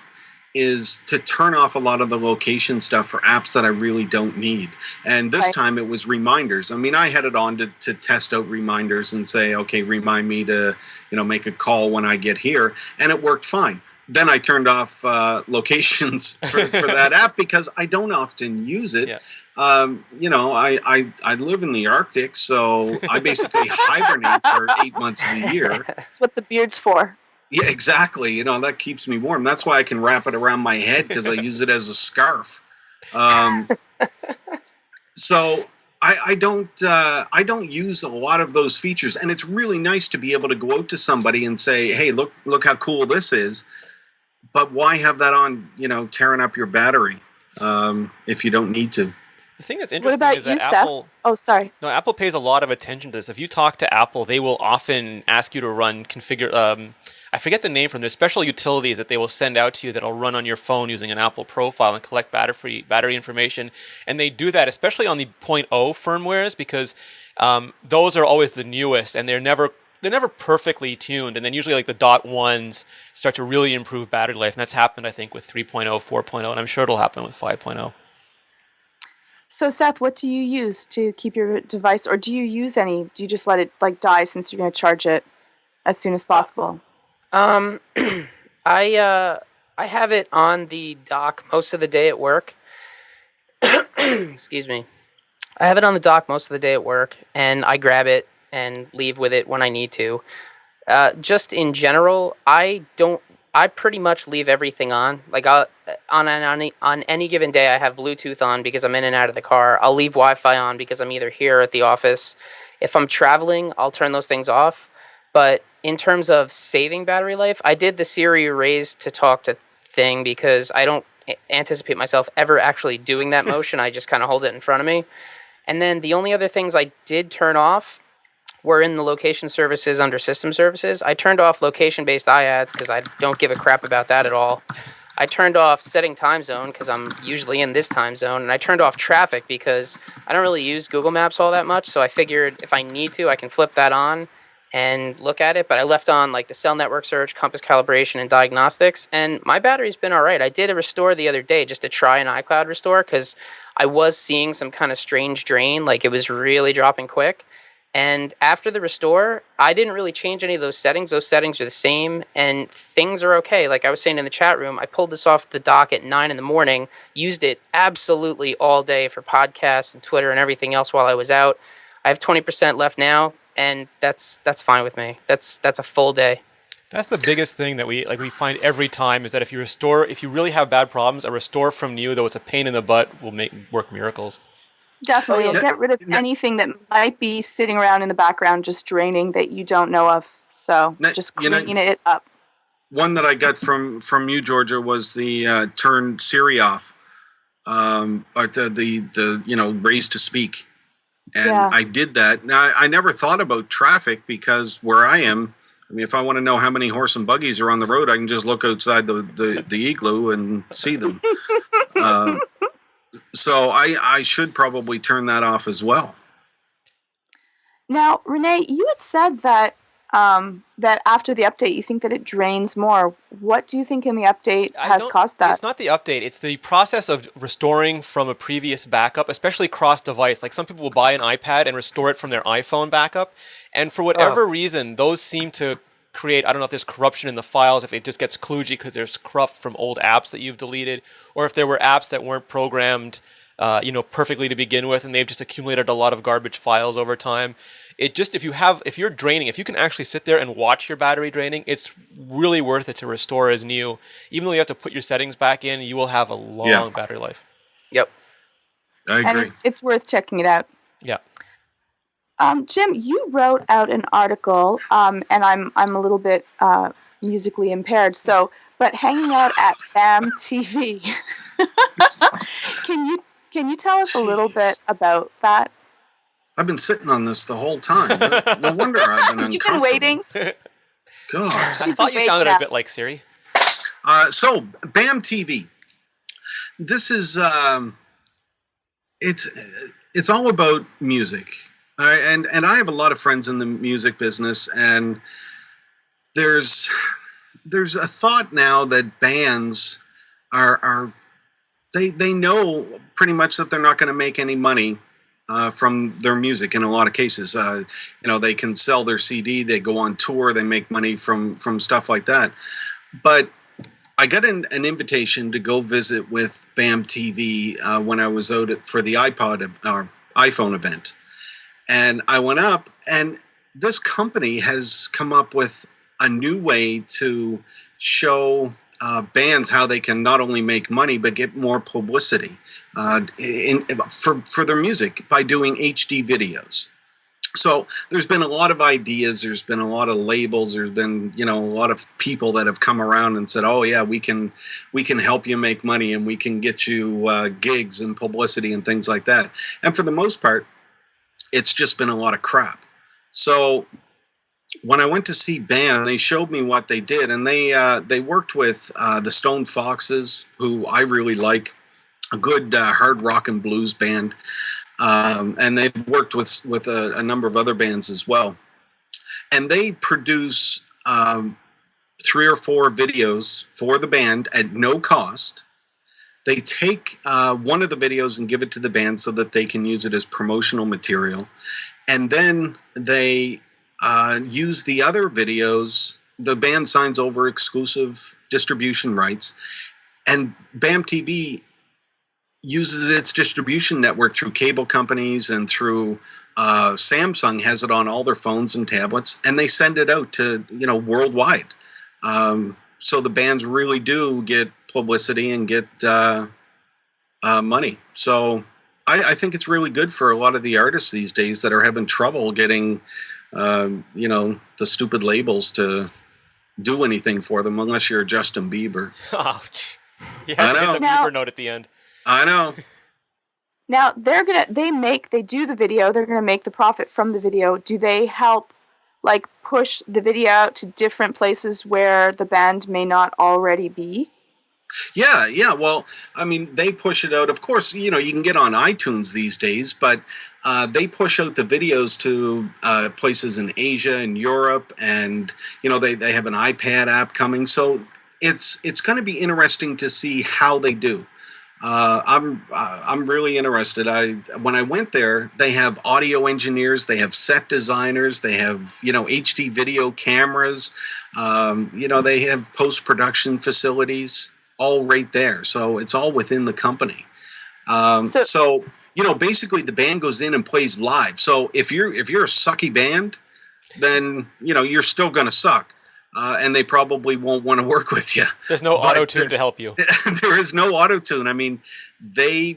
is to turn off a lot of the location stuff for apps that I really don't need. And this time it was reminders. I mean, I had it on to test out reminders and say, okay, remind me to, make a call when I get here. And it worked fine. Then I turned off locations for that app because I don't often use it. Yeah. I live in the Arctic, so I basically hibernate for 8 months of the year. That's what the beard's for. Yeah, exactly. That keeps me warm. That's why I can wrap it around my head because I use it as a scarf. So I don't use a lot of those features, and it's really nice to be able to go out to somebody and say, "Hey, look how cool this is." But why have that on? Tearing up your battery if you don't need to. The thing that's interesting is that Apple... Oh, sorry. No, Apple pays a lot of attention to this. If you talk to Apple, they will often ask you to run I forget the name from their special utilities that they will send out to you that'll run on your phone using an Apple profile and collect battery information. And they do that especially on the 0.0 firmwares because those are always the newest and they're never perfectly tuned. And then usually like the .1s start to really improve battery life. And that's happened, I think, with 3.0, 4.0, and I'm sure it'll happen with 5.0. So Seth, what do you use to keep your device, or do you use any? Do you just let it die since you're going to charge it as soon as possible? I have it on the dock most of the day at work. Excuse me. I have it on the dock most of the day at work, and I grab it and leave with it when I need to. Just in general, I don't I pretty much leave everything on. Like on any given day, I have Bluetooth on because I'm in and out of the car. I'll leave Wi-Fi on because I'm either here or at the office. If I'm traveling, I'll turn those things off. But in terms of saving battery life, I did the Siri raise to talk to thing because I don't anticipate myself ever actually doing that motion. I just kind of hold it in front of me. And then the only other things I did turn off were in the location services under system services. I turned off location-based iAds because I don't give a crap about that at all. I turned off setting time zone because I'm usually in this time zone, and I turned off traffic because I don't really use Google Maps all that much, so I figured if I need to, I can flip that on and look at it, but I left on like the cell network search, compass calibration, and diagnostics, and my battery's been all right. I did a restore the other day just to try an iCloud restore because I was seeing some kind of strange drain, like it was really dropping quick. And after the restore, I didn't really change any of those settings. Those settings are the same, and things are okay. Like I was saying in the chat room, I pulled this off the dock at 9 in the morning, used it absolutely all day for podcasts and Twitter and everything else while I was out. I have 20% left now, and that's fine with me. That's a full day. That's the biggest thing that we find every time is that if you really have bad problems, a restore from new, though it's a pain in the butt, will work miracles. Definitely. You'll get rid of anything that might be sitting around in the background just draining that you don't know of. So just clean it up. One that I got from you, Georgia, was the turn Siri off, or the raise to speak. And I did that. Now, I never thought about traffic because where I am, I mean, if I want to know how many horse and buggies are on the road, I can just look outside the igloo and see them. So I should probably turn that off as well. Now, Renee, you had said that that after the update, you think that it drains more. What do you think in the update has caused that? It's not the update. It's the process of restoring from a previous backup, especially cross-device. Like some people will buy an iPad and restore it from their iPhone backup. And for whatever reason, those seem to create, I don't know if there's corruption in the files, if it just gets kludgy because there's corrupt from old apps that you've deleted, or if there were apps that weren't programmed perfectly to begin with, and they've just accumulated a lot of garbage files over time. It just, if you're draining, if you can actually sit there and watch your battery draining, it's really worth it to restore as new. Even though you have to put your settings back in, you will have a long battery life. Yep. I agree. And it's worth checking it out. Yeah. Jim, you wrote out an article, and I'm a little bit musically impaired, but hanging out at BAM TV. Can you tell us a little bit about that? I've been sitting on this the whole time. No wonder I've been uncomfortable. You've been waiting. God. I thought you sounded a bit like Siri. So, BAM TV. This is it's all about music. And I have a lot of friends in the music business, and there's a thought now that bands they know pretty much that they're not going to make any money from their music in a lot of cases. They can sell their CD, they go on tour, they make money from stuff like that. But I got an invitation to go visit with BAM TV when I was out for the iPhone event. And I went up, and this company has come up with a new way to show bands how they can not only make money but get more publicity for their music by doing HD videos. So there's been a lot of ideas, there's been a lot of labels, there's been a lot of people that have come around and said, oh yeah, we can help you make money, and we can get you gigs and publicity and things like that. And for the most part, it's just been a lot of crap. So when I went to see BAM, they showed me what they did, and they worked with the Stone Foxes, who I really like, a good hard rock and blues band, and they've worked with a number of other bands as well. And they produce 3 or 4 videos for the band at no cost. They take one of the videos and give it to the band so that they can use it as promotional material. And then they use the other videos. The band signs over exclusive distribution rights. And BAM TV uses its distribution network through cable companies and through Samsung has it on all their phones and tablets. And they send it out to, worldwide. so the bands really do get publicity and get money. So I think it's really good for a lot of the artists these days that are having trouble getting, the stupid labels to do anything for them unless you're Justin Bieber. Ouch. You I have to know. hit the Now- beeper note at the end. I know. Now they do the video. They're gonna make the profit from the video. Do they help, like, push the video out to different places where the band may not already be? Yeah. Well, I mean, they push it out. Of course, you can get on iTunes these days, but they push out the videos to places in Asia and Europe, and they have an iPad app coming. So it's going to be interesting to see how they do. I'm really interested. When I went there, they have audio engineers, they have set designers, they have HD video cameras, they have post production facilities, all right there. So it's all within the company. So basically the band goes in and plays live. So if you're a sucky band, then you're still going to suck. And they probably won't want to work with you. There's no auto-tune to help you. There is no auto-tune. I mean, they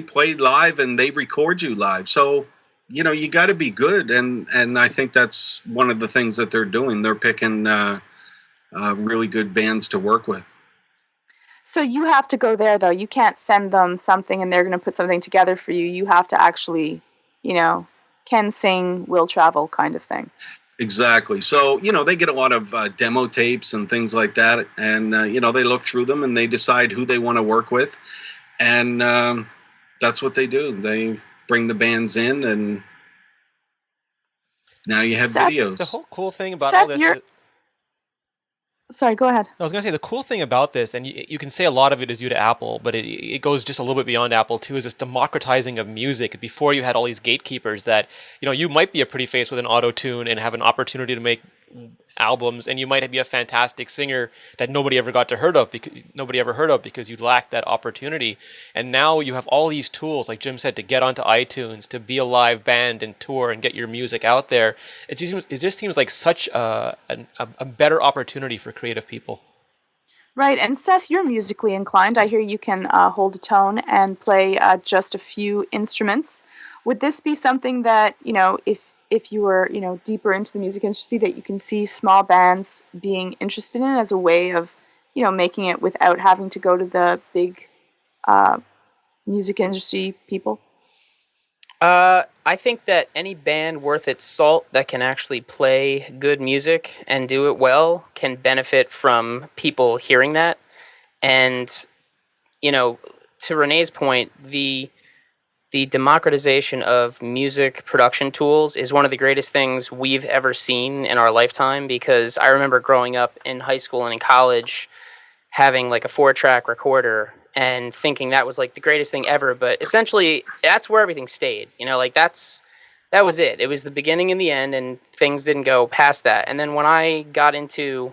play live and they record you live. So, you got to be good. And I think that's one of the things that they're doing. They're picking really good bands to work with. So you have to go there, though. You can't send them something and they're going to put something together for you. You have to actually, can sing, will travel kind of thing. Exactly. So, they get a lot of demo tapes and things like that. And, they look through them and they decide who they want to work with. And that's what they do. They bring the bands in and now you have Seth, videos. The whole cool thing about Seth, all this... Sorry, go ahead. I was going to say, the cool thing about this, and you can say a lot of it is due to Apple, but it goes just a little bit beyond Apple too, is this democratizing of music. Before you had all these gatekeepers that, you might be a pretty face with an auto-tune and have an opportunity to make albums, and you might be a fantastic singer that nobody ever heard of because you lacked that opportunity. And now you have all these tools, like Jim said, to get onto iTunes, to be a live band and tour and get your music out there. It just seems like such a better opportunity for creative people. Right, and Seth, you're musically inclined. I hear you can hold a tone and play just a few instruments. Would this be something that, if you were, deeper into the music industry, that you can see small bands being interested in as a way of, making it without having to go to the big music industry people? I think that any band worth its salt that can actually play good music and do it well can benefit from people hearing that. And, to Renee's point, the democratization of music production tools is one of the greatest things we've ever seen in our lifetime, because I remember growing up in high school and in college having like a 4-track recorder and thinking that was like the greatest thing ever. But essentially that's where everything stayed, that was it. It was the beginning and the end, and things didn't go past that. And then when I got into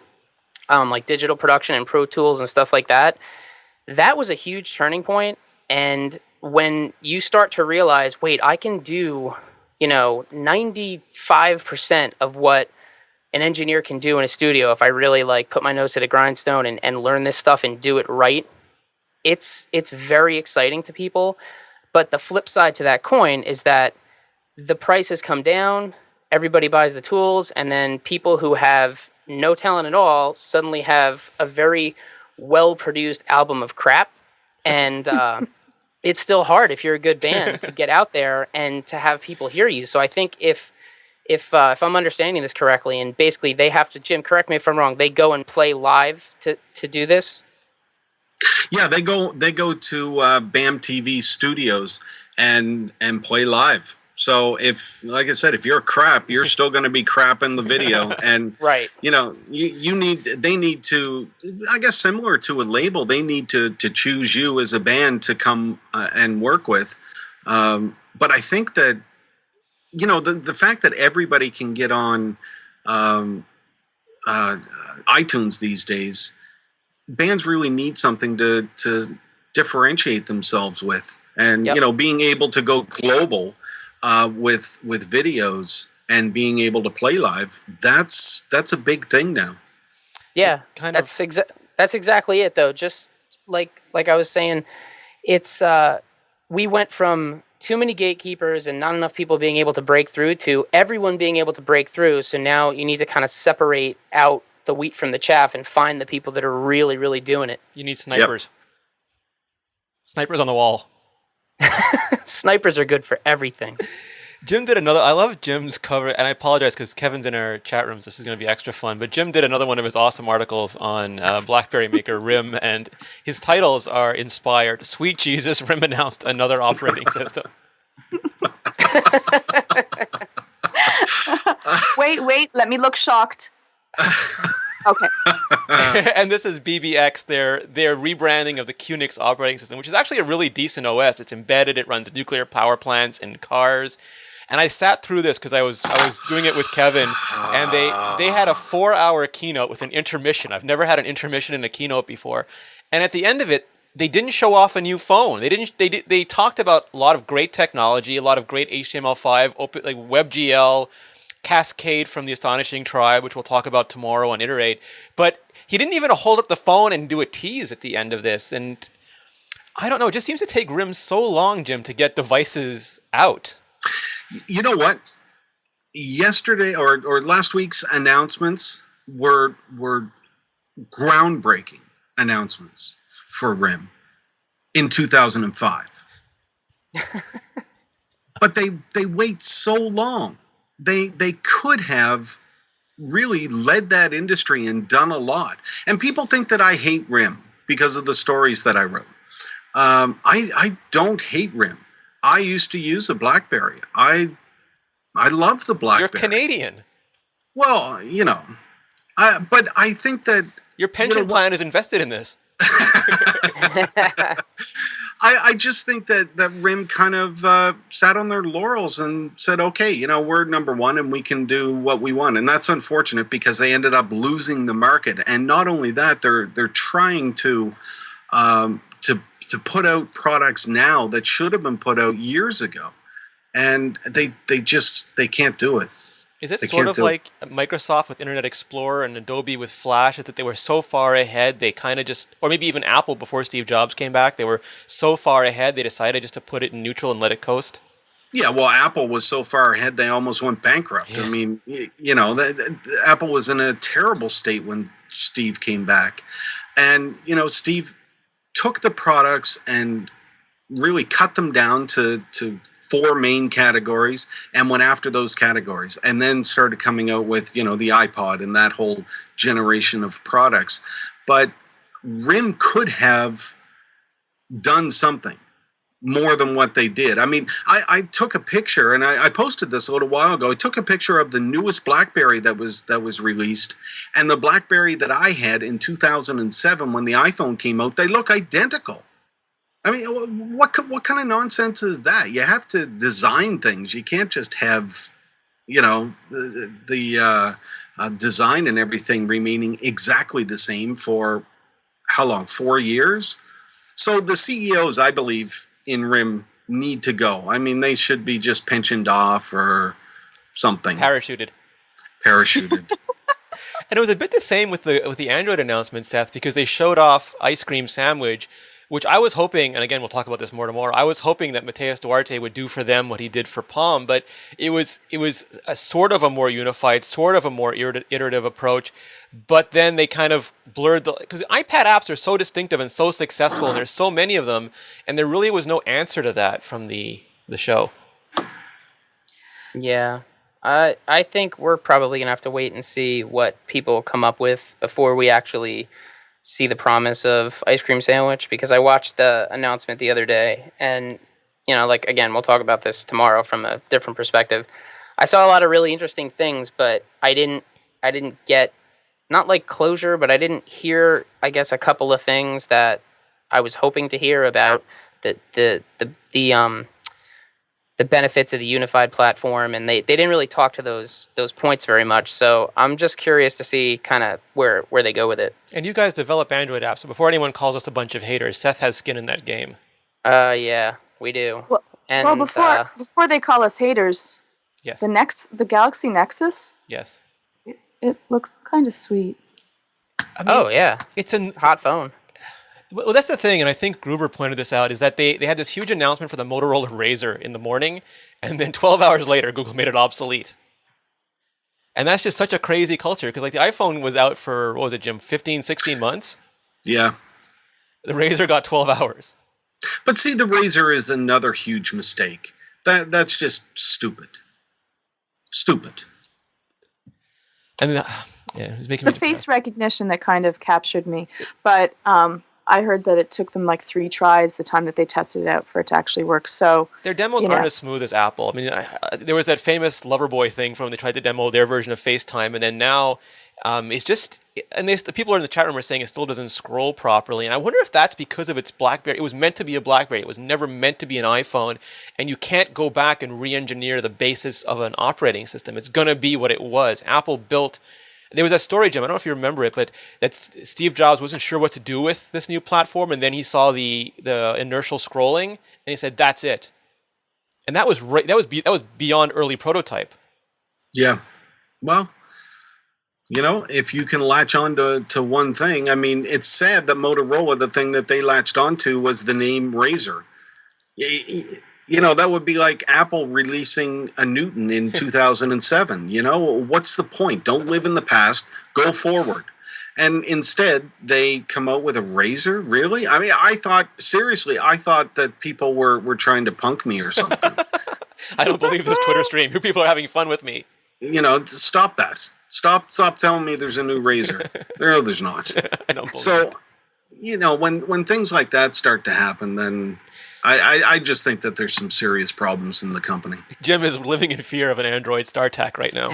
like digital production and Pro Tools and stuff like that, that was a huge turning point. And when you start to realize, wait, I can do, 95% of what an engineer can do in a studio if I really put my nose to the grindstone and learn this stuff and do it right, it's very exciting to people. But the flip side to that coin is that the price has come down, everybody buys the tools, and then people who have no talent at all suddenly have a very well-produced album of crap. And it's still hard if you're a good band to get out there and to have people hear you. So I think if I'm understanding this correctly, and basically they have to, Jim, correct me if I'm wrong, they go and play live to do this? Yeah, they go to BAM TV studios and play live. So like I said, if you're crap, you're still going to be crap in the video. And right. they need to, I guess, similar to a label, they need to choose you as a band to come and work with. But I think that, the fact that everybody can get on iTunes these days, bands really need something to differentiate themselves with. And, Yep. Being able to go global with videos and being able to play live, that's a big thing now. Yeah, kind that's of that's exactly it though. Just like I was saying, it's we went from too many gatekeepers and not enough people being able to break through to everyone being able to break through. So now you need to kind of separate out the wheat from the chaff and find the people that are really, really doing it. you need snipers. Snipers on the wall. Snipers are good for everything. Jim did another. I love Jim's cover, and I apologize because Kevin's in our chat rooms. This is going to be extra fun. But Jim did another one of his awesome articles on BlackBerry maker RIM, and his titles are inspired. Sweet Jesus, RIM announced another operating system. Wait, let me look shocked. Okay. And this is BBX, their rebranding of the QNX operating system, which is actually a really decent OS. It's embedded. It runs nuclear power plants and cars. And I sat through this because I was doing it with Kevin, and they had a 4-hour keynote with an intermission. I've never had an intermission in a keynote before. And at the end of it, they didn't show off a new phone. They talked about a lot of great technology, a lot of great HTML5, like WebGL, Cascade from the Astonishing Tribe, which we'll talk about tomorrow on Iterate. But he didn't even hold up the phone and do a tease at the end of this. And I don't know, it just seems to take RIM so long, Jim, to get devices out. You know what? Yesterday or last week's announcements were groundbreaking announcements for RIM in 2005. But they wait so long. They could have really led that industry and done a lot. And people think that I hate RIM because of the stories that I wrote. I don't hate RIM. I used to use a BlackBerry. I love the BlackBerry. You're Canadian. Well, but I think that your pension plan is invested in this. I just think that RIM kind of sat on their laurels and said, okay, we're number one and we can do what we want. And that's unfortunate because they ended up losing the market. And not only that, they're trying to put out products now that should have been put out years ago. And they can't do it. Is it sort of like Microsoft with Internet Explorer and Adobe with Flash? Is that they were so far ahead, they kind of just, or maybe even Apple before Steve Jobs came back, they were so far ahead, they decided just to put it in neutral and let it coast? Yeah, well, Apple was so far ahead, they almost went bankrupt. Yeah. I mean, Apple was in a terrible state when Steve came back. And, Steve took the products and really cut them down to 4 main categories and went after those categories and then started coming out with, the iPod and that whole generation of products. But RIM could have done something more than what they did. I mean, I took a picture and I posted this a little while ago. I took a picture of the newest BlackBerry that was released and the BlackBerry that I had in 2007 when the iPhone came out. They look identical. I mean, what kind of nonsense is that? You have to design things. You can't just have, the design and everything remaining exactly the same for how long? 4 years? So the CEOs, I believe, in RIM need to go. I mean, they should be just pensioned off or something. Parachuted. And it was a bit the same with the Android announcement, Seth, because they showed off Ice Cream Sandwich, which I was hoping, and again, we'll talk about this more tomorrow, I was hoping that Mateus Duarte would do for them what he did for Palm, but it was a sort of a more unified, sort of a more iterative approach, but then they kind of blurred because iPad apps are so distinctive and so successful, and there's so many of them, and there really was no answer to that from the show. Yeah. I think we're probably going to have to wait and see what people come up with before we actually see the promise of Ice Cream Sandwich, because I watched the announcement the other day and, again, we'll talk about this tomorrow from a different perspective. I saw a lot of really interesting things, but I didn't get, not like closure, but I didn't hear, I guess, a couple of things that I was hoping to hear about the benefits of the unified platform, and they didn't really talk to those points very much. So I'm just curious to see kind of where they go with it. And you guys develop Android apps, so before anyone calls us a bunch of haters, Seth has skin in that game. Yeah, we do. Well, before they call us haters, yes, the Galaxy Nexus, yes, it looks kind of sweet. I mean, Oh yeah, it's a hot phone. well, that's the thing, and I think Gruber pointed this out, is that they had this huge announcement for the Motorola Razr in the morning, and then 12 hours later, Google made it obsolete. And that's just such a crazy culture, because like the iPhone was out for, what was it, Jim, 15, 16 months? Yeah. The Razr got 12 hours. But see, the Razor is another huge mistake. That's just stupid. Stupid. And yeah, it was making The me face depressed. recognition that kind of captured me. But I heard that it took them like 3 tries the time that they tested it out for it to actually work. So Their demos you know. aren't as smooth as Apple. I mean, there was that famous Loverboy thing from when they tried to demo their version of FaceTime, and then now it's just, and the people in the chat room are saying it still doesn't scroll properly. And I wonder if that's because of its BlackBerry. It was meant to be a BlackBerry. It was never meant to be an iPhone, and you can't go back and re-engineer the basis of an operating system. It's going to be what it was. Apple built. There was a story, Jim, I don't know if you remember it, but that Steve Jobs wasn't sure what to do with this new platform, and then he saw the inertial scrolling, and he said, "That's it." And that was that was beyond early prototype. Yeah. Well, if you can latch on to one thing, I mean, it's sad that Motorola, the thing that they latched onto was the name Razor. That would be like Apple releasing a Newton in 2007. What's the point? Don't live in the past. Go forward. And instead, they come out with a Razor? Really? I mean, I thought that people were trying to punk me or something. I don't believe this Twitter stream. You people are having fun with me. Stop that. Stop telling me there's a new Razor. No, there's not. I don't believe So, it. when things like that start to happen, then I just think that there's some serious problems in the company. Jim is living in fear of an Android StarTAC right now.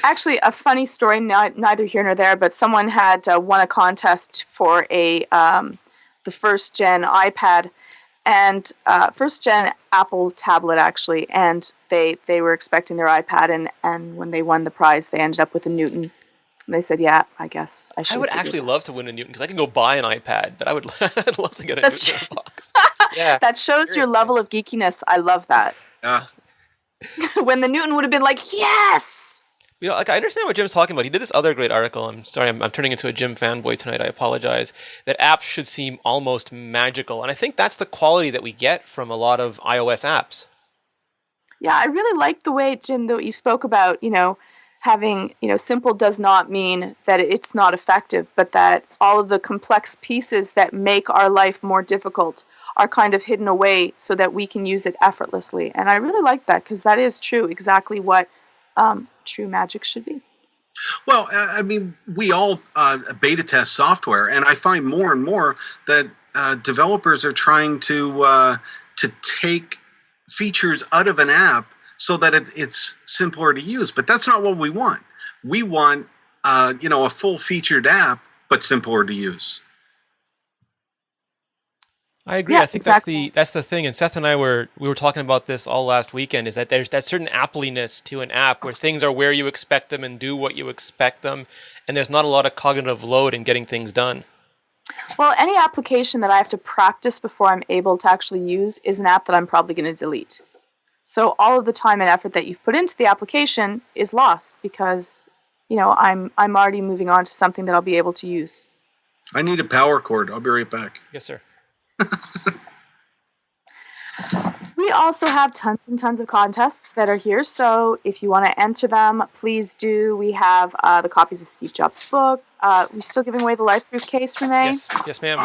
Actually, a funny story, neither here nor there, but someone had won a contest for the first gen iPad and first gen Apple tablet, actually, and they were expecting their iPad, and when they won the prize, they ended up with a Newton. And they said, "Yeah, I guess I should." I would actually love to win a Newton because I can go buy an iPad, but I'd love to get a That's Newton in a box. Yeah, That shows your seriously. level of geekiness. I love that. Yeah. When the Newton would have been like, "Yes!" I understand what Jim's talking about. He did this other great article. I'm sorry, I'm turning into a Jim fanboy tonight. I apologize. That apps should seem almost magical, and I think that's the quality that we get from a lot of iOS apps. Yeah, I really liked the way, Jim, that you spoke about, having, simple does not mean that it's not effective, but that all of the complex pieces that make our life more difficult are kind of hidden away so that we can use it effortlessly. And I really like that because that is true, exactly what true magic should be. Well, I mean, we all beta test software, and I find more and more that developers are trying to take features out of an app so that it's simpler to use. But that's not what we want. We want, a full-featured app, but simpler to use. I agree. Yeah, I think exactly. that's the thing. And Seth and I were talking about this all last weekend. Is that there's that certain appliness to an app where things are where you expect them and do what you expect them, and there's not a lot of cognitive load in getting things done. Well, any application that I have to practice before I'm able to actually use is an app that I'm probably going to delete. So all of the time and effort that you've put into the application is lost because, I'm already moving on to something that I'll be able to use. I need a power cord. I'll be right back. Yes, sir. We also have tons and tons of contests that are here, so if you want to enter them, please do. We have the copies of Steve Jobs' book. We're still giving away the Life Proof case, Renee. Yes, ma'am.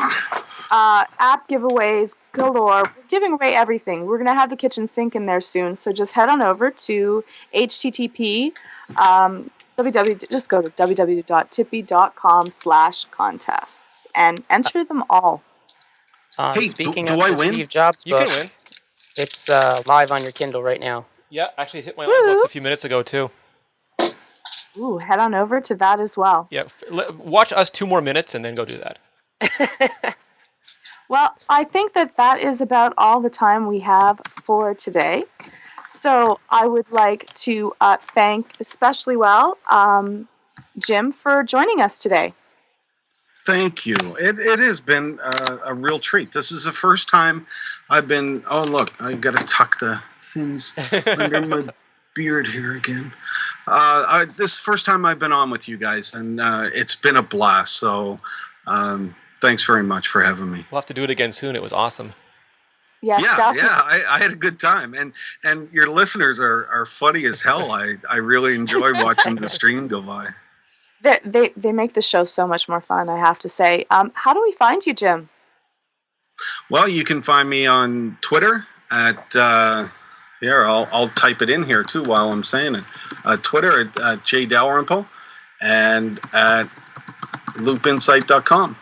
App giveaways galore. We're giving away everything. We're going to have the kitchen sink in there soon, so just head on over to http just go to www.tippy.com/contests and enter them all. Hey, Speaking do of I the win? Steve Jobs You book, can win. it's live on your Kindle right now. Yeah, actually hit my own books a few minutes ago too. Ooh, head on over to that as well. Yeah, watch us 2 more minutes and then go do that. Well, I think that is about all the time we have for today. So I would like to thank especially Jim for joining us today. Thank you. It has been a real treat. This is the first time I've been. Oh, look, I got to tuck the things under my beard here again. This is the first time I've been on with you guys, and it's been a blast. So thanks very much for having me. We'll have to do it again soon. It was awesome. Yes, Yeah, definitely. I had a good time, and your listeners are funny as hell. I really enjoy watching the stream go by. They make the show so much more fun, I have to say. How do we find you, Jim? Well, you can find me on Twitter at here. I'll type it in here too while I'm saying it. Twitter at J Dalrymple and at loopinsight.com.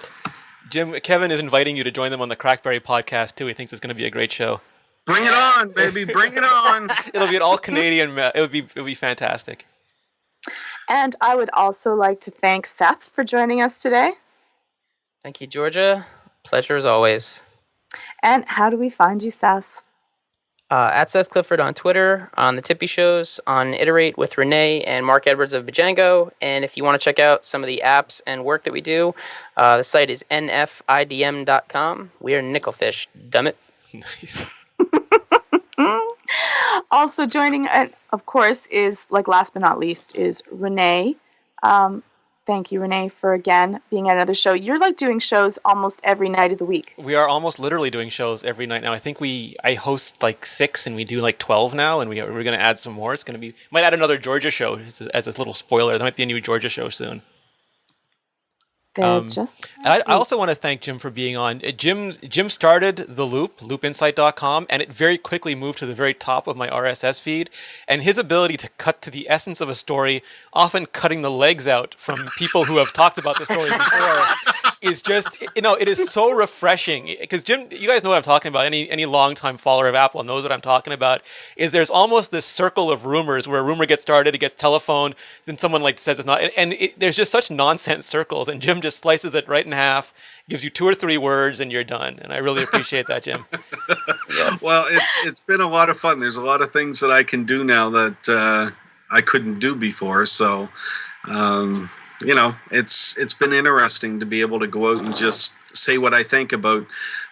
Jim, Kevin is inviting you to join them on the Crackberry podcast too. He thinks it's going to be a great show. Bring it on, baby! Bring it on! It'll be an all Canadian. It would be fantastic. And I would also like to thank Seth for joining us today. Thank you, Georgia. Pleasure as always. And how do we find you, Seth? At Seth Clifford on Twitter, on the Tippy Shows, on Iterate with Renee and Mark Edwards of Bajango. And if you want to check out some of the apps and work that we do, the site is nfidm.com. We are Nickelfish, dammit. Nice. Also joining, of course, is, like last but not least, is Renee. Thank you, Renee, for again being at another show. You're like doing shows almost every night of the week. We are almost literally doing shows every night now. I think I host like 6 and we do like 12 now, and we're going to add some more. It's going to be, might add another Georgia show as a little spoiler. There might be a new Georgia show soon. I also want to thank Jim for being on. Jim started the Loop, loopinsight.com, and it very quickly moved to the very top of my RSS feed. And his ability to cut to the essence of a story, often cutting the legs out from people who have talked about the story before, is just, it is so refreshing. Because Jim, you guys know what I'm talking about. Any longtime follower of Apple knows what I'm talking about. Is there's almost this circle of rumors where a rumor gets started, it gets telephoned, then someone like says it's not, and there's just such nonsense circles. And Jim just slices it right in half, gives you 2 or 3 words, and you're done. And I really appreciate that, Jim. Yeah. Well, it's been a lot of fun. There's a lot of things that I can do now that I couldn't do before. So, it's been interesting to be able to go out and just say what I think about.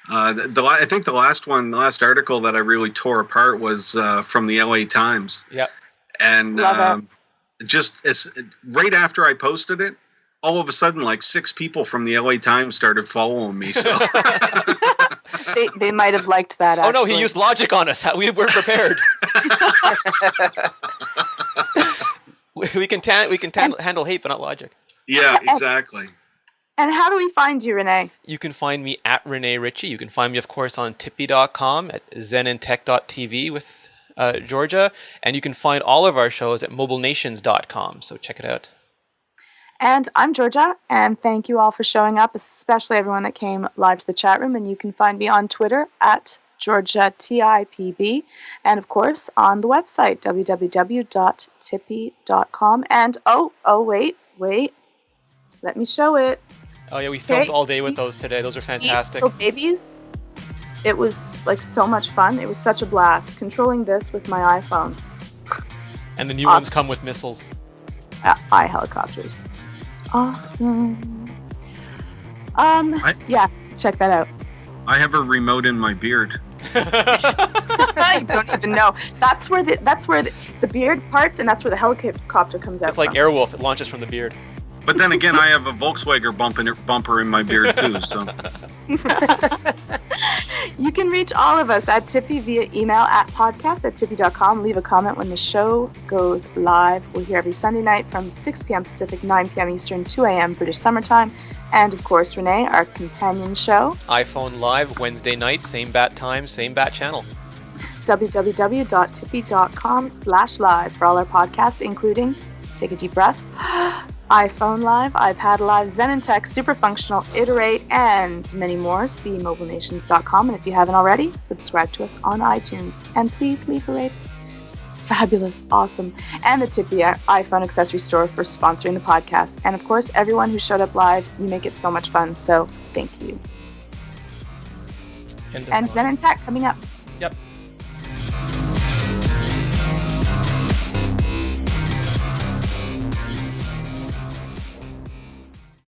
I think the last article that I really tore apart was from the LA Times. Yep. And Love just right after I posted it, all of a sudden, like 6 people from the LA Times started following me. So They might have liked that, Oh actually. no, he used logic on us. We weren't prepared. we can handle hate, but not logic. yeah, exactly. And how do we find you, Renee? You can find me at Renee Ritchie. You can find me, of course, on tippy.com, at zenandtech.tv with Georgia. And you can find all of our shows at mobilenations.com. So check it out. And I'm Georgia, and thank you all for showing up, especially everyone that came live to the chat room. And you can find me on Twitter at GeorgiaTIPB, and of course on the website, www.tippy.com. And wait, let me show it. Oh yeah, we filmed all day with those today. Those are fantastic. Sweet little babies. It was like so much fun. It was such a blast controlling this with my iPhone. And the new ones come with missiles. Helicopters. Awesome. Yeah, check that out. I have a remote in my beard. I don't even know. That's where the beard parts, and that's where the helicopter comes out. It's like from. Airwolf. It launches from the beard. But then again, I have a Volkswagen bumper in my beard too. So You can reach all of us at Tippy via email at podcast@tippy.com. Leave a comment when the show goes live. We're here every Sunday night from 6 p.m. Pacific, 9 p.m. Eastern, 2 a.m. British summertime. And of course, Renee, our companion show. iPhone Live, Wednesday night, same bat time, same bat channel. www.tippy.com/live for all our podcasts, including, take a deep breath, iPhone Live, iPad Live, Zen and Tech, Super Functional, Iterate, and many more. See mobilenations.com. And if you haven't already, subscribe to us on iTunes. And please leave a rating. Fabulous, awesome. And the Tippy iPhone accessory store for sponsoring the podcast. And of course, everyone who showed up live, you make it so much fun. So thank you. And Zen and Tech coming up.